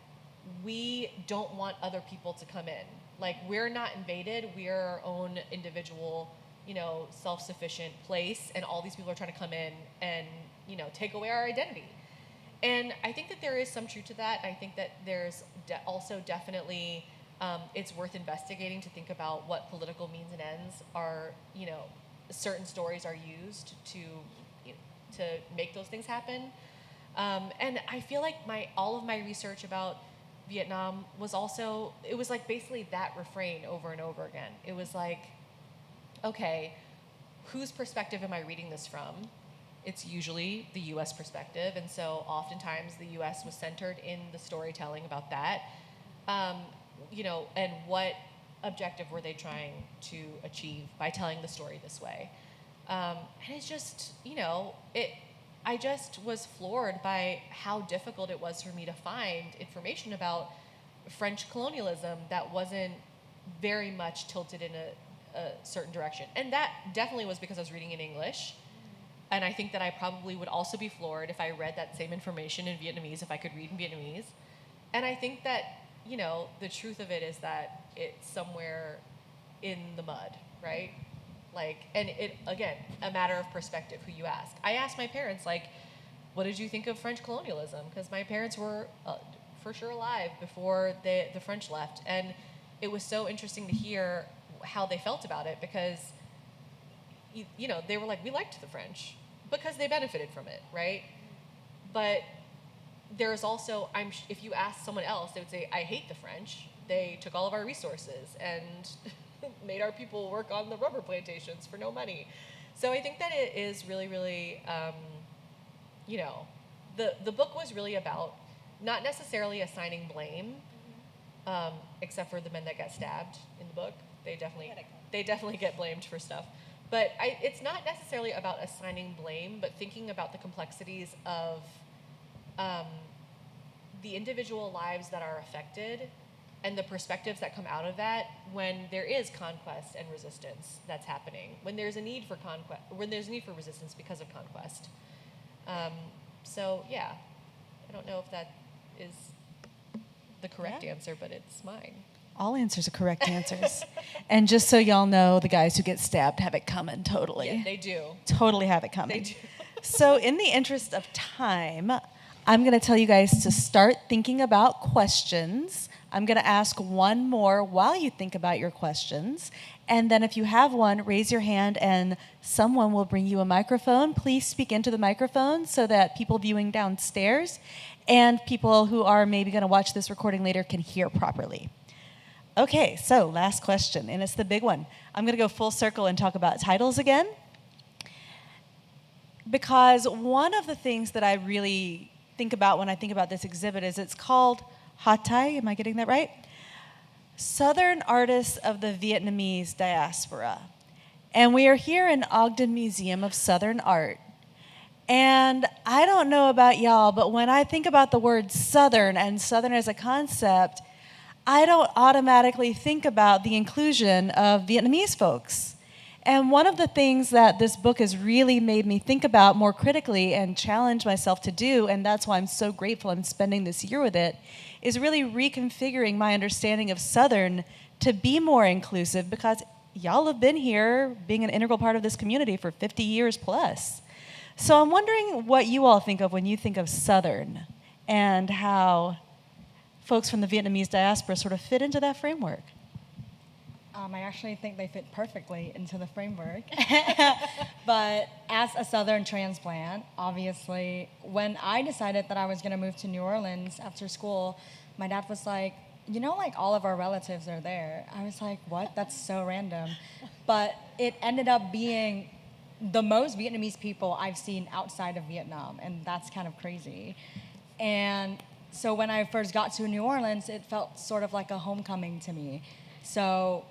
we don't want other people to come in. Like, we're not invaded, we're our own individual, self-sufficient place, and all these people are trying to come in and, take away our identity. And I think that there is some truth to that. I think that there's also definitely, it's worth investigating to think about what political means and ends are, certain stories are used to make those things happen. And I feel like all of my research about Vietnam was also, it was like basically that refrain over and over again. It was like, okay, whose perspective am I reading this from? It's usually the US perspective, and so oftentimes the US was centered in the storytelling about that. And what objective were they trying to achieve by telling the story this way? And it's just, I just was floored by how difficult it was for me to find information about French colonialism that wasn't very much tilted in a certain direction. And that definitely was because I was reading in English. And I think that I probably would also be floored if I read that same information in Vietnamese, if I could read in Vietnamese. And I think that, the truth of it is that it's somewhere in the mud, right? Like, and it, again, a matter of perspective, who you ask. I asked my parents, like, what did you think of French colonialism? Because my parents were for sure alive before the French left. And it was so interesting to hear how they felt about it because, they were like, we liked the French because they benefited from it, right? But there's also, if you ask someone else, they would say, I hate the French. They took all of our resources and made our people work on the rubber plantations for no money. So I think that it is really, really, the book was really about not necessarily assigning blame, except for the men that got stabbed in the book. They definitely get blamed for stuff. But it's not necessarily about assigning blame, but thinking about the complexities of the individual lives that are affected and the perspectives that come out of that when there is conquest and resistance that's happening, when there's a need for resistance because of conquest. So yeah, I don't know if that is the correct answer, but it's mine. All answers are correct answers. And just so y'all know, the guys who get stabbed have it coming, totally. Yeah, they do. Totally have it coming. They do. So in the interest of time, I'm going to tell you guys to start thinking about questions. I'm going to ask one more while you think about your questions. And then if you have one, raise your hand and someone will bring you a microphone. Please speak into the microphone so that people viewing downstairs and people who are maybe going to watch this recording later can hear properly. Okay, so last question, and it's the big one. I'm going to go full circle and talk about titles again. Because one of the things that I really think about when I think about this exhibit is it's called Hoa Tay, am I getting that right? Southern Artists of the Vietnamese Diaspora. And we are here in Ogden Museum of Southern Art. And I don't know about y'all, but when I think about the word Southern and Southern as a concept, I don't automatically think about the inclusion of Vietnamese folks. And one of the things that this book has really made me think about more critically and challenge myself to do, and that's why I'm so grateful I'm spending this year with it, is really reconfiguring my understanding of Southern to be more inclusive, because y'all have been here being an integral part of this community for 50 years plus. So I'm wondering what you all think of when you think of Southern and how folks from the Vietnamese diaspora sort of fit into that framework. I actually think they fit perfectly into the framework. But as a Southern transplant, obviously, when I decided that I was going to move to New Orleans after school, my dad was like, you know, like all of our relatives are there. I was like, what? That's so random. But it ended up being the most Vietnamese people I've seen outside of Vietnam, and that's kind of crazy. And so when I first got to New Orleans, it felt sort of like a homecoming to me. So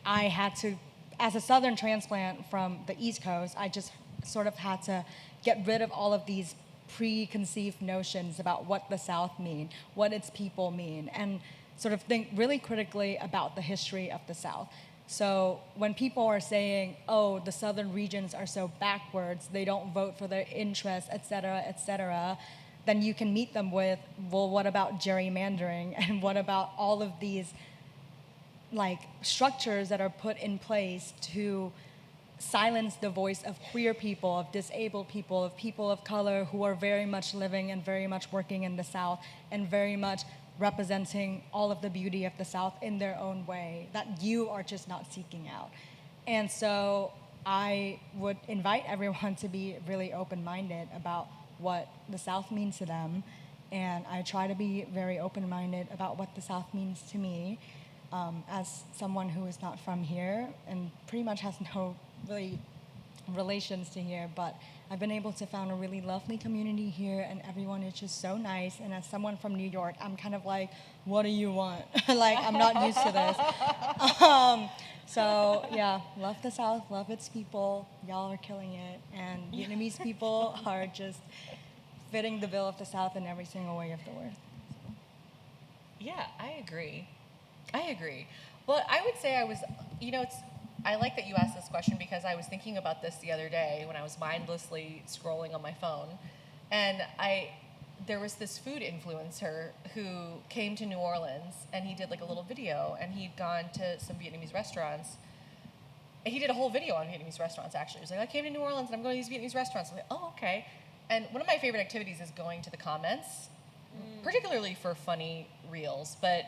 I had to, as a Southern transplant from the East Coast, I just sort of had to get rid of all of these preconceived notions about what the South mean, what its people mean, and sort of think really critically about the history of the South. So when people are saying, oh, the Southern regions are so backwards, they don't vote for their interests, et cetera, then you can meet them with, well, what about gerrymandering? And what about all of these like structures that are put in place to silence the voice of queer people, of disabled people, of people of color who are very much living and very much working in the South and very much representing all of the beauty of the South in their own way that you are just not seeking out. And so I would invite everyone to be really open-minded about what the South means to them, and I try to be very open-minded about what the South means to me. As someone who is not from here and pretty much has no really relations to here, but I've been able to found a really lovely community here, and everyone is just so nice. And as someone from New York, I'm kind of like, what do you want? Like, I'm not used to this. So yeah, love the South, love its people. Y'all are killing it, and Vietnamese people are just fitting the bill of the South in every single way of the word. Yeah, I agree. Well, I would say I was, I like that you asked this question because I was thinking about this the other day when I was mindlessly scrolling on my phone. And there was this food influencer who came to New Orleans, and he did like a little video, and he'd gone to some Vietnamese restaurants. And he did a whole video on Vietnamese restaurants, actually. He was like, I came to New Orleans, and I'm going to these Vietnamese restaurants. I'm like, oh, okay. And one of my favorite activities is going to the comments, particularly for funny reels. But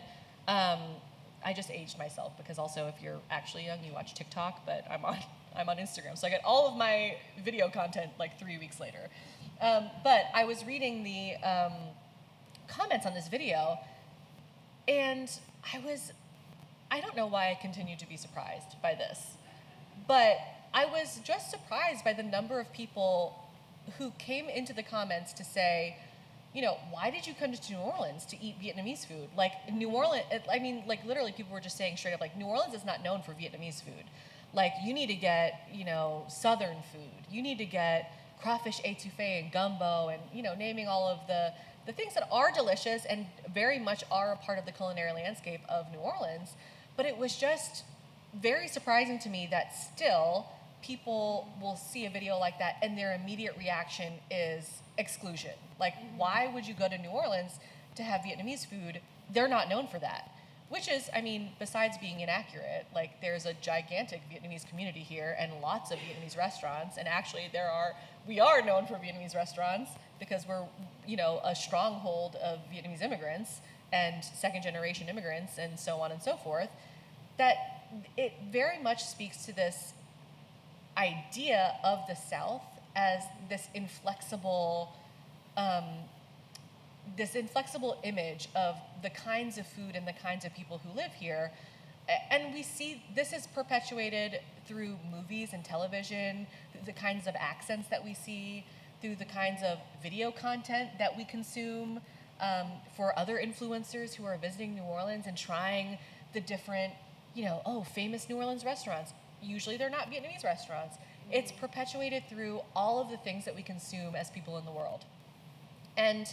I just aged myself because also if you're actually young, you watch TikTok, but I'm on Instagram. So I get all of my video content like 3 weeks later. But I was reading the comments on this video, and I don't know why I continue to be surprised by this, but I was just surprised by the number of people who came into the comments to say, why did you come to New Orleans to eat Vietnamese food? Like, New Orleans, literally people were just saying straight up, like, New Orleans is not known for Vietnamese food. Like, you need to get, Southern food. You need to get crawfish etouffee and gumbo and, naming all of the things that are delicious and very much are a part of the culinary landscape of New Orleans. But it was just very surprising to me that still people will see a video like that and their immediate reaction is exclusion. Like, why would you go to New Orleans to have Vietnamese food? They're not known for that. Which is, besides being inaccurate, like, there's a gigantic Vietnamese community here and lots of Vietnamese restaurants. And actually, we are known for Vietnamese restaurants because we're, a stronghold of Vietnamese immigrants and second-generation immigrants and so on and so forth. That it very much speaks to this idea of the South as this inflexible image of the kinds of food and the kinds of people who live here. And we see this is perpetuated through movies and television, the kinds of accents that we see, through the kinds of video content that we consume, for other influencers who are visiting New Orleans and trying the different, famous New Orleans restaurants. Usually they're not Vietnamese restaurants. It's perpetuated through all of the things that we consume as people in the world. And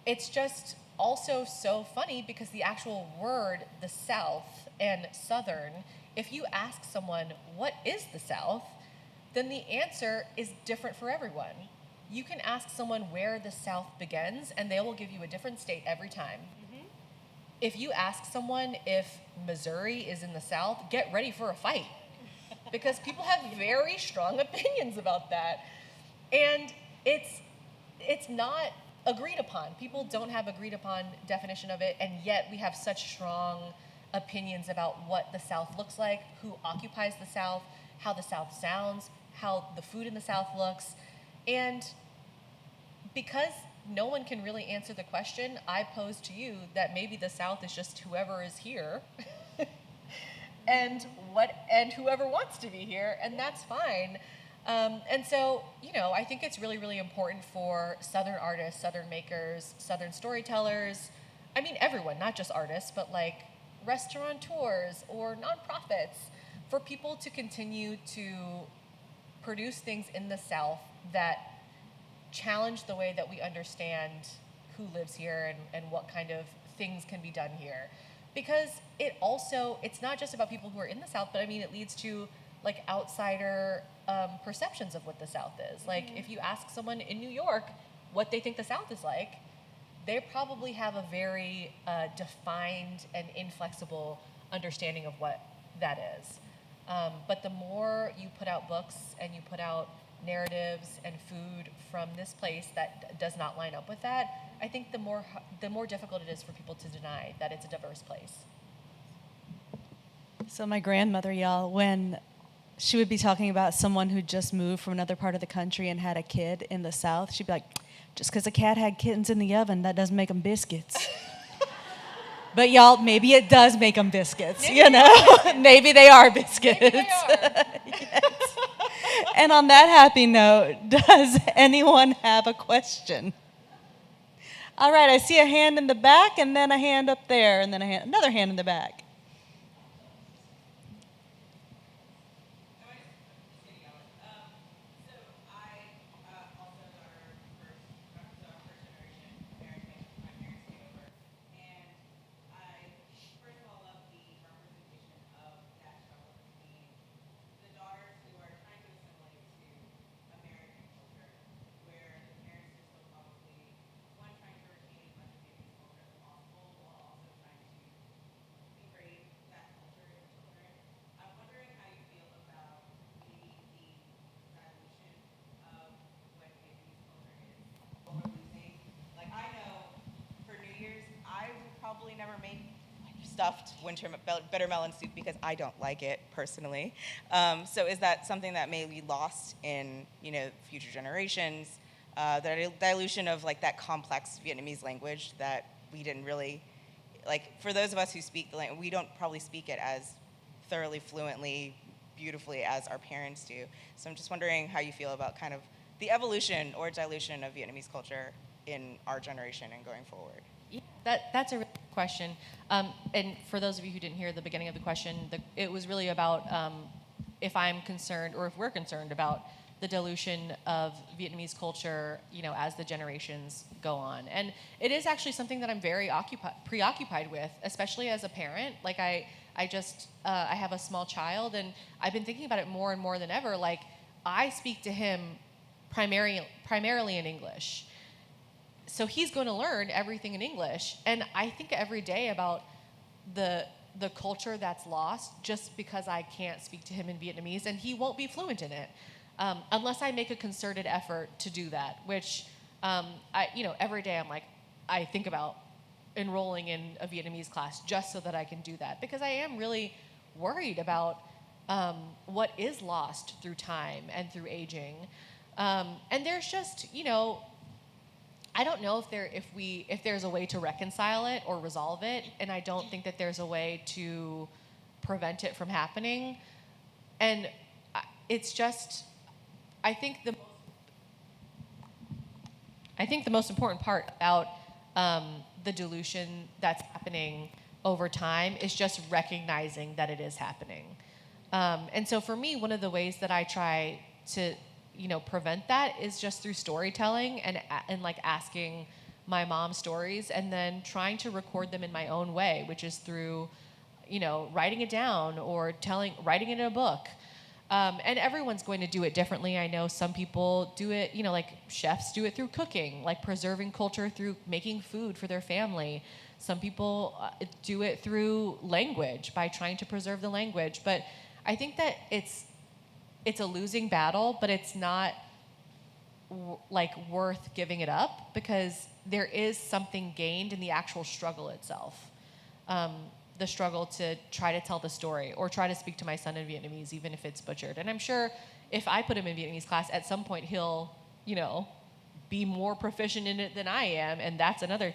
it's just also so funny because the actual word, the South and Southern, if you ask someone, what is the South? Then the answer is different for everyone. You can ask someone where the South begins, and they will give you a different state every time. Mm-hmm. If you ask someone if Missouri is in the South, get ready for a fight. Because people have very strong opinions about that. And it's not agreed upon. People don't have agreed upon definition of it, and yet we have such strong opinions about what the South looks like, who occupies the South, how the South sounds, how the food in the South looks. And because no one can really answer the question, I pose to you that maybe the South is just whoever is here and whoever wants to be here, and that's fine. And so, I think it's really, really important for Southern artists, Southern makers, Southern storytellers, everyone, not just artists, but like restaurateurs or nonprofits, for people to continue to produce things in the South that challenge the way that we understand who lives here and what kind of things can be done here. Because it's not just about people who are in the South, but it leads to like outsider perceptions of what the South is. Like if you ask someone in New York what they think the South is like, they probably have a very defined and inflexible understanding of what that is. But the more you put out books and you put out narratives and food from this place that does not line up with that, I think the more difficult it is for people to deny that it's a diverse place. So my grandmother, y'all, when she would be talking about someone who just moved from another part of the country and had a kid in the South, she'd be like, just because a cat had kittens in the oven, that doesn't make them biscuits. But y'all, maybe it does make them biscuits, Maybe they are biscuits. Maybe they are. Yes. And on that happy note, does anyone have a question? All right, I see a hand in the back, and then a hand up there, and then another hand in the back. Never make stuffed winter bitter melon soup because I don't like it personally. So is that something that may be lost in future generations? The dilution of like that complex Vietnamese language that we didn't really for those of us who speak the language, we don't probably speak it as thoroughly, fluently, beautifully as our parents do. So I'm just wondering how you feel about kind of the evolution or dilution of Vietnamese culture in our generation and going forward. Yeah, that's a really good question. And for those of you who didn't hear the beginning of the question, it was really about if I'm concerned or if we're concerned about the dilution of Vietnamese culture, as the generations go on. And it is actually something that I'm very preoccupied with, especially as a parent. Like I have a small child, and I've been thinking about it more and more than ever. Like I speak to him primarily in English. So he's going to learn everything in English. And I think every day about the culture that's lost just because I can't speak to him in Vietnamese, and he won't be fluent in it unless I make a concerted effort to do that, which, every day I think about enrolling in a Vietnamese class just so that I can do that, because I am really worried about what is lost through time and through aging. And there's just, I don't know if there's a way to reconcile it or resolve it, and I don't think that there's a way to prevent it from happening. And it's just, I think the most important part about the dilution that's happening over time is just recognizing that it is happening. And so for me, one of the ways that I try to prevent that is just through storytelling and asking my mom stories and then trying to record them in my own way, which is through, writing it down or writing it in a book. And everyone's going to do it differently. I know some people do it, like chefs do it through cooking, like preserving culture through making food for their family. Some people do it through language, by trying to preserve the language. But I think that it's a losing battle, but it's not worth giving it up, because there is something gained in the actual struggle itself. The struggle to try to tell the story or try to speak to my son in Vietnamese, even if it's butchered. And I'm sure if I put him in Vietnamese class, at some point he'll, be more proficient in it than I am, and that's another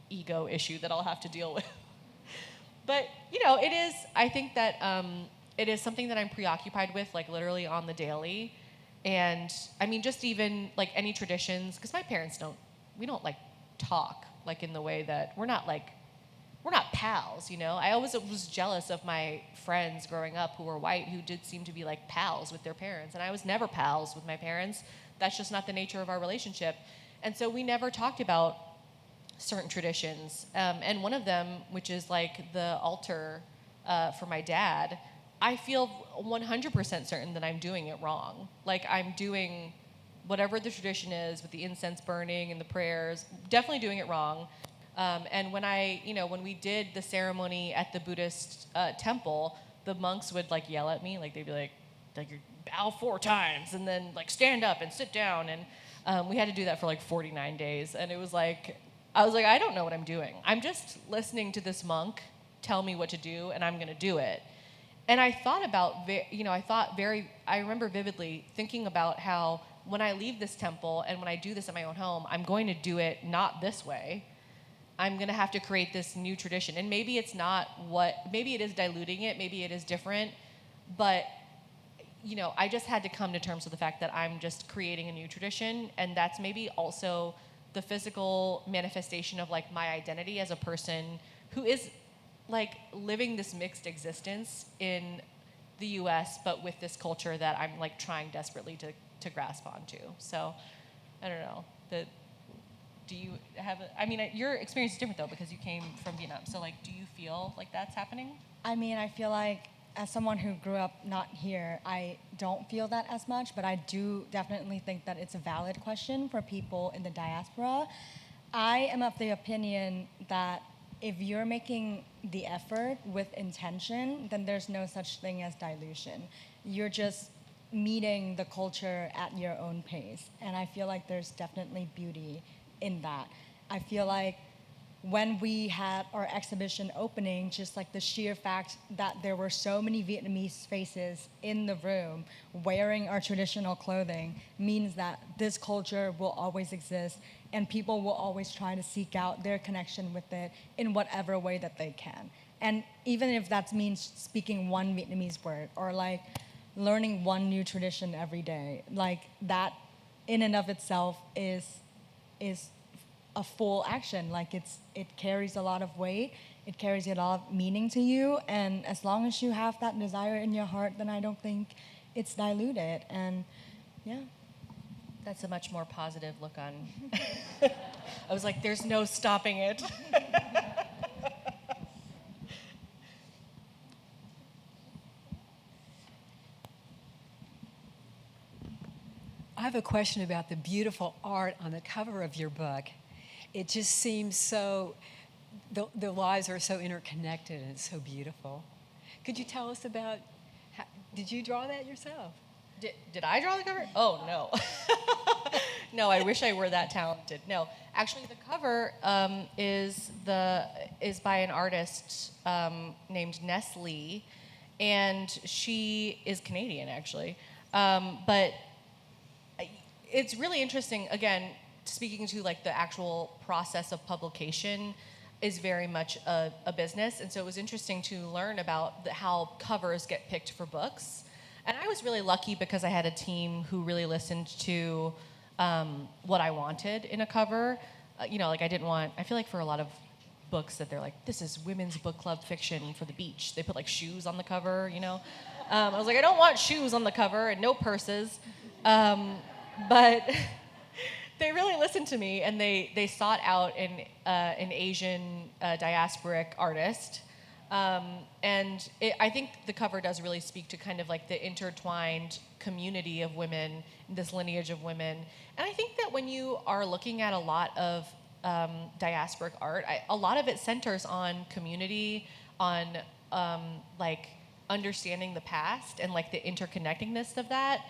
ego issue that I'll have to deal with. But, it is, I think that it is something that I'm preoccupied with, literally on the daily. And, just even, any traditions, because my parents we don't, talk, in the way that we're not pals, I always was jealous of my friends growing up who were white, who did seem to be pals with their parents. And I was never pals with my parents. That's just not the nature of our relationship. And so we never talked about certain traditions. And one of them, which is the altar for my dad, I feel 100% certain that I'm doing it wrong. I'm doing whatever the tradition is with the incense burning and the prayers, definitely doing it wrong. And when we did the ceremony at the Buddhist temple, the monks would yell at me, they'd be like you bow 4 times and then stand up and sit down. And we had to do that for 49 days. And it was I was I don't know what I'm doing. I'm just listening to this monk tell me what to do, and I'm going to do it. And I thought I remember vividly thinking about how when I leave this temple and when I do this at my own home, I'm going to do it not this way. I'm going to have to create this new tradition. And maybe it's maybe it is diluting it, maybe it is different, but, I just had to come to terms with the fact that I'm just creating a new tradition, and that's maybe also the physical manifestation of, my identity as a person who is, living this mixed existence in the U.S., but with this culture that I'm, trying desperately to grasp onto. So, I don't know. Do you have your experience is different, though, because you came from Vietnam. So, do you feel like that's happening? I feel as someone who grew up not here, I don't feel that as much, but I do definitely think that it's a valid question for people in the diaspora. I am of the opinion that if you're making the effort with intention, then there's no such thing as dilution. You're just meeting the culture at your own pace. And I feel there's definitely beauty in that. I feel when we had our exhibition opening, just the sheer fact that there were so many Vietnamese faces in the room wearing our traditional clothing means that this culture will always exist, and people will always try to seek out their connection with it in whatever way that they can. And even if that means speaking one Vietnamese word or learning one new tradition every day, that in and of itself is a full action. It carries a lot of weight, it carries a lot of meaning to you, and as long as you have that desire in your heart, then I don't think it's diluted. And yeah. That's a much more positive look on. I was there's no stopping it. I have a question about the beautiful art on the cover of your book. It just seems so, the lives are so interconnected and it's so beautiful. Could you tell us about, did you draw that yourself? Did I draw the cover? Oh, no. No, I wish I were that talented. No, actually the cover is by an artist named Nestle, and she is Canadian, actually. But it's really interesting, again, speaking to the actual process of publication is very much a business. And so it was interesting to learn about how covers get picked for books. And I was really lucky because I had a team who really listened to what I wanted in a cover. I feel for a lot of books that they're this is women's book club fiction for the beach. They put shoes on the cover, I was I don't want shoes on the cover and no purses. But they really listened to me, and they sought out an Asian diasporic artist I think the cover does really speak to kind of like the intertwined community of women, this lineage of women. And I think that when you are looking at a lot of diasporic art, a lot of it centers on community, on like understanding the past and like the interconnectedness of that.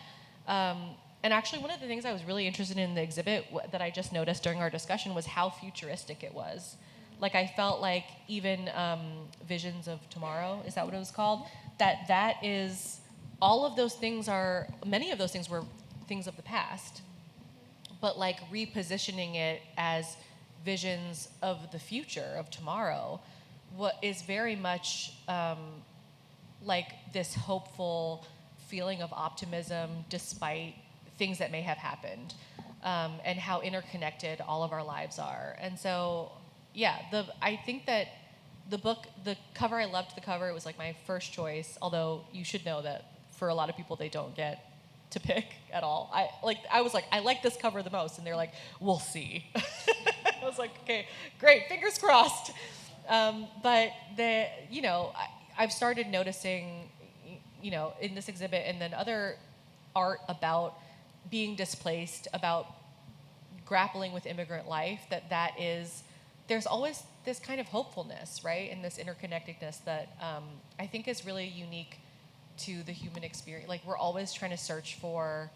And actually, one of the things I was really interested in the exhibit that I just noticed during our discussion was how futuristic it was. Like I felt like even Visions of Tomorrow, is that what it was called? That is, all of those things are, many of those things were things of the past, but like repositioning it as visions of the future, of tomorrow, what is very much like this hopeful feeling of optimism despite things that may have happened, and how interconnected all of our lives are. And so, yeah, I think that the book, the cover, I loved the cover. It was like my first choice, although you should know that for a lot of people, they don't get to pick at all. I was like, I like this cover the most, and they're like, we'll see. I was like, okay, great, fingers crossed. But I've started noticing, in this exhibit and then other art about being displaced, about grappling with immigrant life, there's always this kind of hopefulness, right? And this interconnectedness that I think is really unique to the human experience. Like we're always trying to search for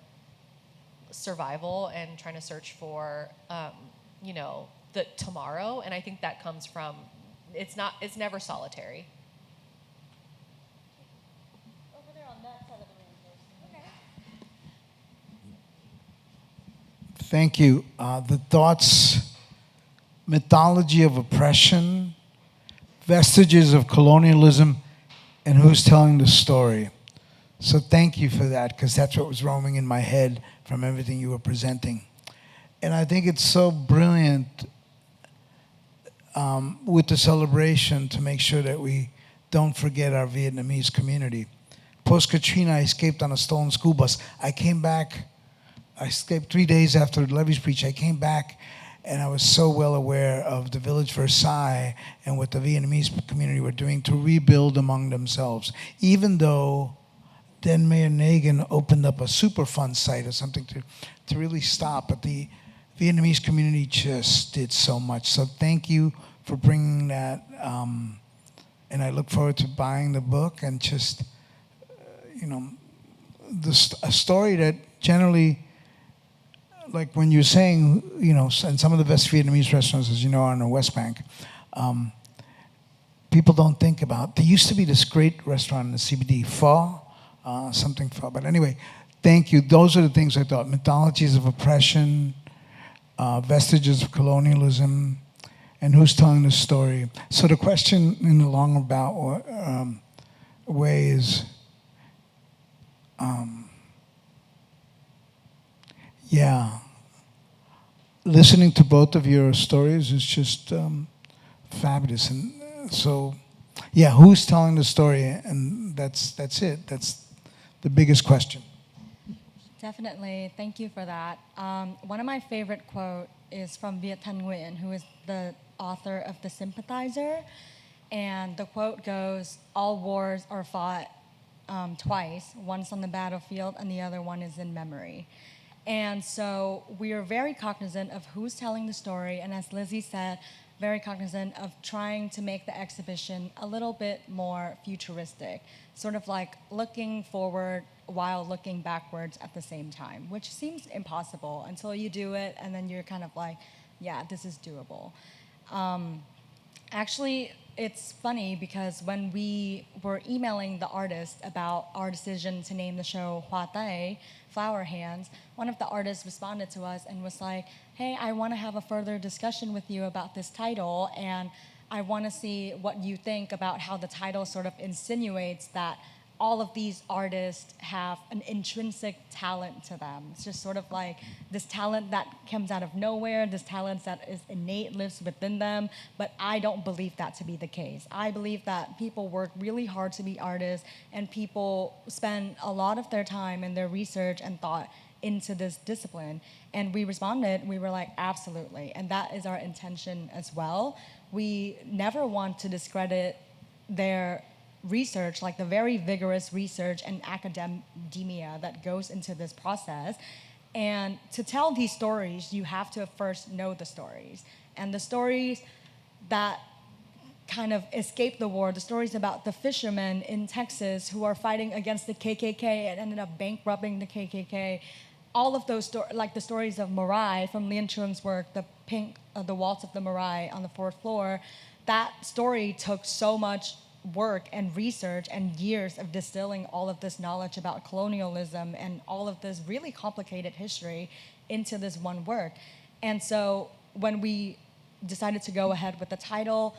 survival and trying to search for, the tomorrow. And I think that comes from, it's never solitary. Over there on that side of the room. Okay. Thank you. The thoughts, mythology of oppression, vestiges of colonialism, and who's telling the story. So thank you for that, because that's what was roaming in my head from everything you were presenting. And I think it's so brilliant with the celebration to make sure that we don't forget our Vietnamese community. Post-Katrina, I escaped on a stolen school bus. I escaped 3 days after Levy's preach. I came back, and I was so well aware of the Village Versailles and what the Vietnamese community were doing to rebuild among themselves. Even though then Mayor Nagin opened up a Superfund site or something to really stop, but the Vietnamese community just did so much. So thank you for bringing that, and I look forward to buying the book and just, a story that generally, like when you're saying, and some of the best Vietnamese restaurants, as you know, are on the West Bank, people don't think about. There used to be this great restaurant in the CBD, Pho, something Pho. But anyway, thank you. Those are the things I thought. Mythologies of oppression, vestiges of colonialism, and who's telling the story. So the question in the long about way is, listening to both of your stories is just fabulous. And so, who's telling the story? And that's it. That's the biggest question. Definitely. Thank you for that. One of my favorite quote is from Viet Thanh Nguyen, who is the author of The Sympathizer. And the quote goes, "All wars are fought twice, once on the battlefield and the other one is in memory." And so we are very cognizant of who's telling the story, and as Lizzie said, very cognizant of trying to make the exhibition a little bit more futuristic, sort of like looking forward while looking backwards at the same time, which seems impossible until you do it, and then you're kind of like, yeah, this is doable. Actually, it's funny because when we were emailing the artist about our decision to name the show Hoa Tay, Flower Hands, one of the artists responded to us and was like, hey, I want to have a further discussion with you about this title, and I want to see what you think about how the title sort of insinuates that all of these artists have an intrinsic talent to them. It's just sort of like this talent that comes out of nowhere, this talent that is innate, lives within them, but I don't believe that to be the case. I believe that people work really hard to be artists, and people spend a lot of their time and their research and thought into this discipline. And we responded, we were like, absolutely, and that is our intention as well. We never want to discredit their research, like the very vigorous research and academia that goes into this process. And to tell these stories, you have to first know the stories. And the stories that kind of escaped the war, the stories about the fishermen in Texas who are fighting against the KKK and ended up bankrupting the KKK, all of those like the stories of Marai from Lien Chun's work, the Waltz of the Marai on the fourth floor, that story took so much work and research and years of distilling all of this knowledge about colonialism and all of this really complicated history into this one work. And so when we decided to go ahead with the title,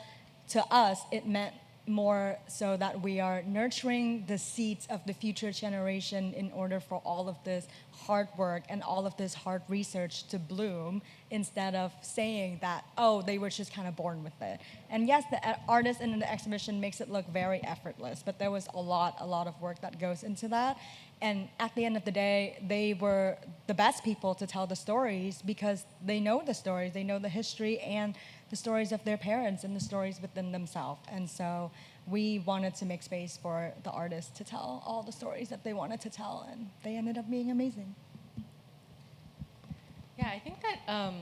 to us, it meant more so that we are nurturing the seeds of the future generation in order for all of this hard work and all of this hard research to bloom, instead of saying that, oh, they were just kind of born with it. And yes, the artist in the exhibition makes it look very effortless, but there was a lot of work that goes into that. And at the end of the day, they were the best people to tell the stories because they know the stories, they know the history and the stories of their parents and the stories within themselves. And so we wanted to make space for the artists to tell all the stories that they wanted to tell, and they ended up being amazing. Yeah, I think that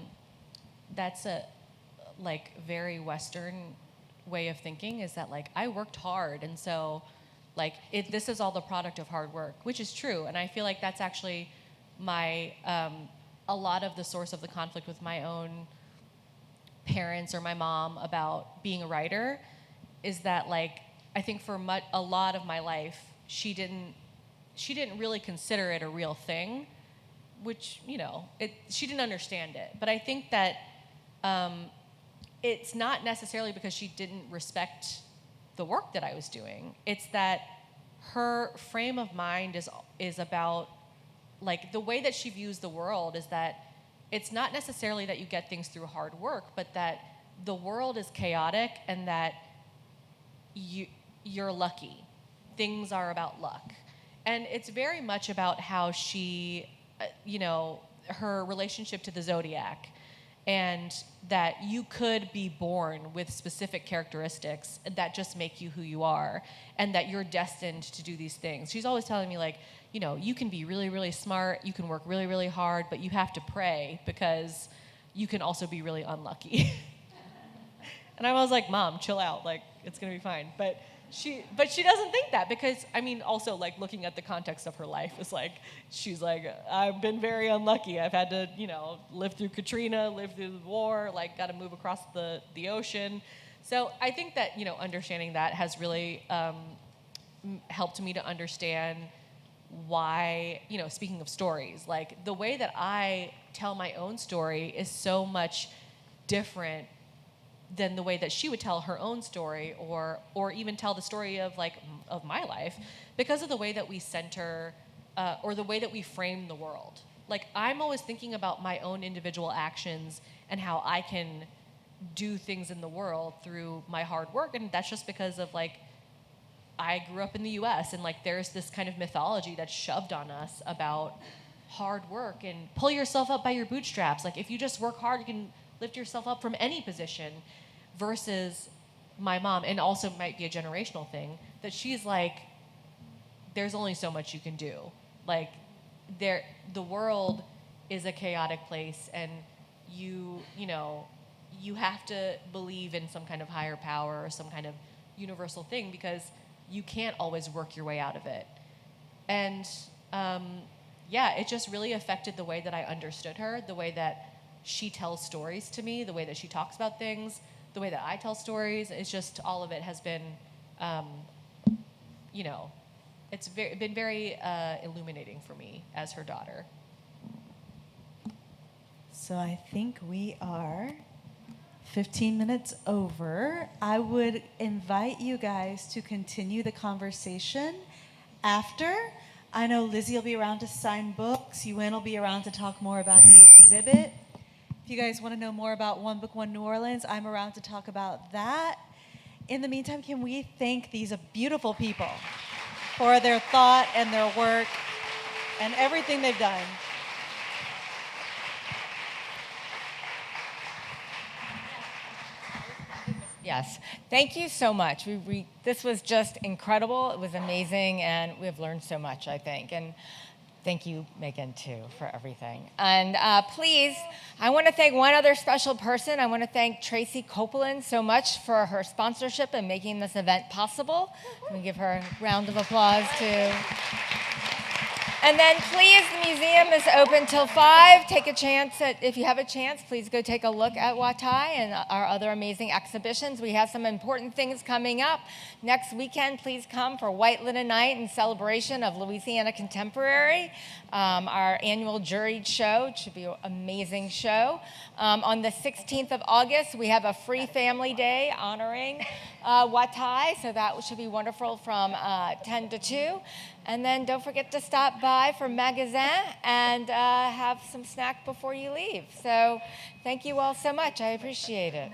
that's a very Western way of thinking, is that I worked hard, and so this is all the product of hard work, which is true. And I feel like that's actually my a lot of the source of the conflict with my own parents or my mom about being a writer, is that I think for a lot of my life she didn't really consider it a real thing, which she didn't understand it. But I think that it's not necessarily because she didn't respect the work that I was doing. It's that her frame of mind is about the way that she views the world is that it's not necessarily that you get things through hard work, but that the world is chaotic and that you're lucky. Things are about luck. And it's very much about how she, her relationship to the zodiac, and that you could be born with specific characteristics that just make you who you are, and that you're destined to do these things. She's always telling me you can be really, really smart, you can work really, really hard, but you have to pray because you can also be really unlucky. And I was like, Mom, chill out, it's gonna be fine. But she doesn't think that, because also looking at the context of her life is she's I've been very unlucky. I've had to live through Katrina, live through the war, got to move across the ocean. So I think that understanding that has really helped me to understand why, speaking of stories, the way that I tell my own story is so much different than the way that she would tell her own story, or even tell the story of my life, because of the way that we center or the way that we frame the world. I'm always thinking about my own individual actions and how I can do things in the world through my hard work, and that's just because of I grew up in the US, and there's this kind of mythology that's shoved on us about hard work and pull yourself up by your bootstraps. If you just work hard, you can lift yourself up from any position, versus my mom, and also might be a generational thing, that she's there's only so much you can do. The world is a chaotic place, and you have to believe in some kind of higher power or some kind of universal thing, because you can't always work your way out of it. And it just really affected the way that I understood her, the way that she tells stories to me, the way that she talks about things, the way that I tell stories. It's just, all of it has been, it's been very illuminating for me as her daughter. So I think we are 15 minutes over. I would invite you guys to continue the conversation after. I know Lizzie will be around to sign books. Uyên will be around to talk more about the exhibit. If you guys want to know more about One Book, One New Orleans, I'm around to talk about that. In the meantime, can we thank these beautiful people for their thought and their work and everything they've done. Yes, thank you so much. This was just incredible. It was amazing, and we've learned so much, I think. And thank you, Megan, too, for everything. And please, I want to thank one other special person. I want to thank Tracy Copeland so much for her sponsorship and making this event possible. Can we give her a round of applause, too? And then please, the museum is open till 5. Take a chance if you have a chance, please go take a look at Hoa Tay and our other amazing exhibitions. We have some important things coming up. Next weekend, please come for White Linen Night in celebration of Louisiana Contemporary, our annual juried show. It should be an amazing show. On the 16th of August, we have a free family day honoring Hoa Tay, so that should be wonderful from 10 to 2. And then don't forget to stop by for Magasin and have some snack before you leave. So thank you all so much. I appreciate it.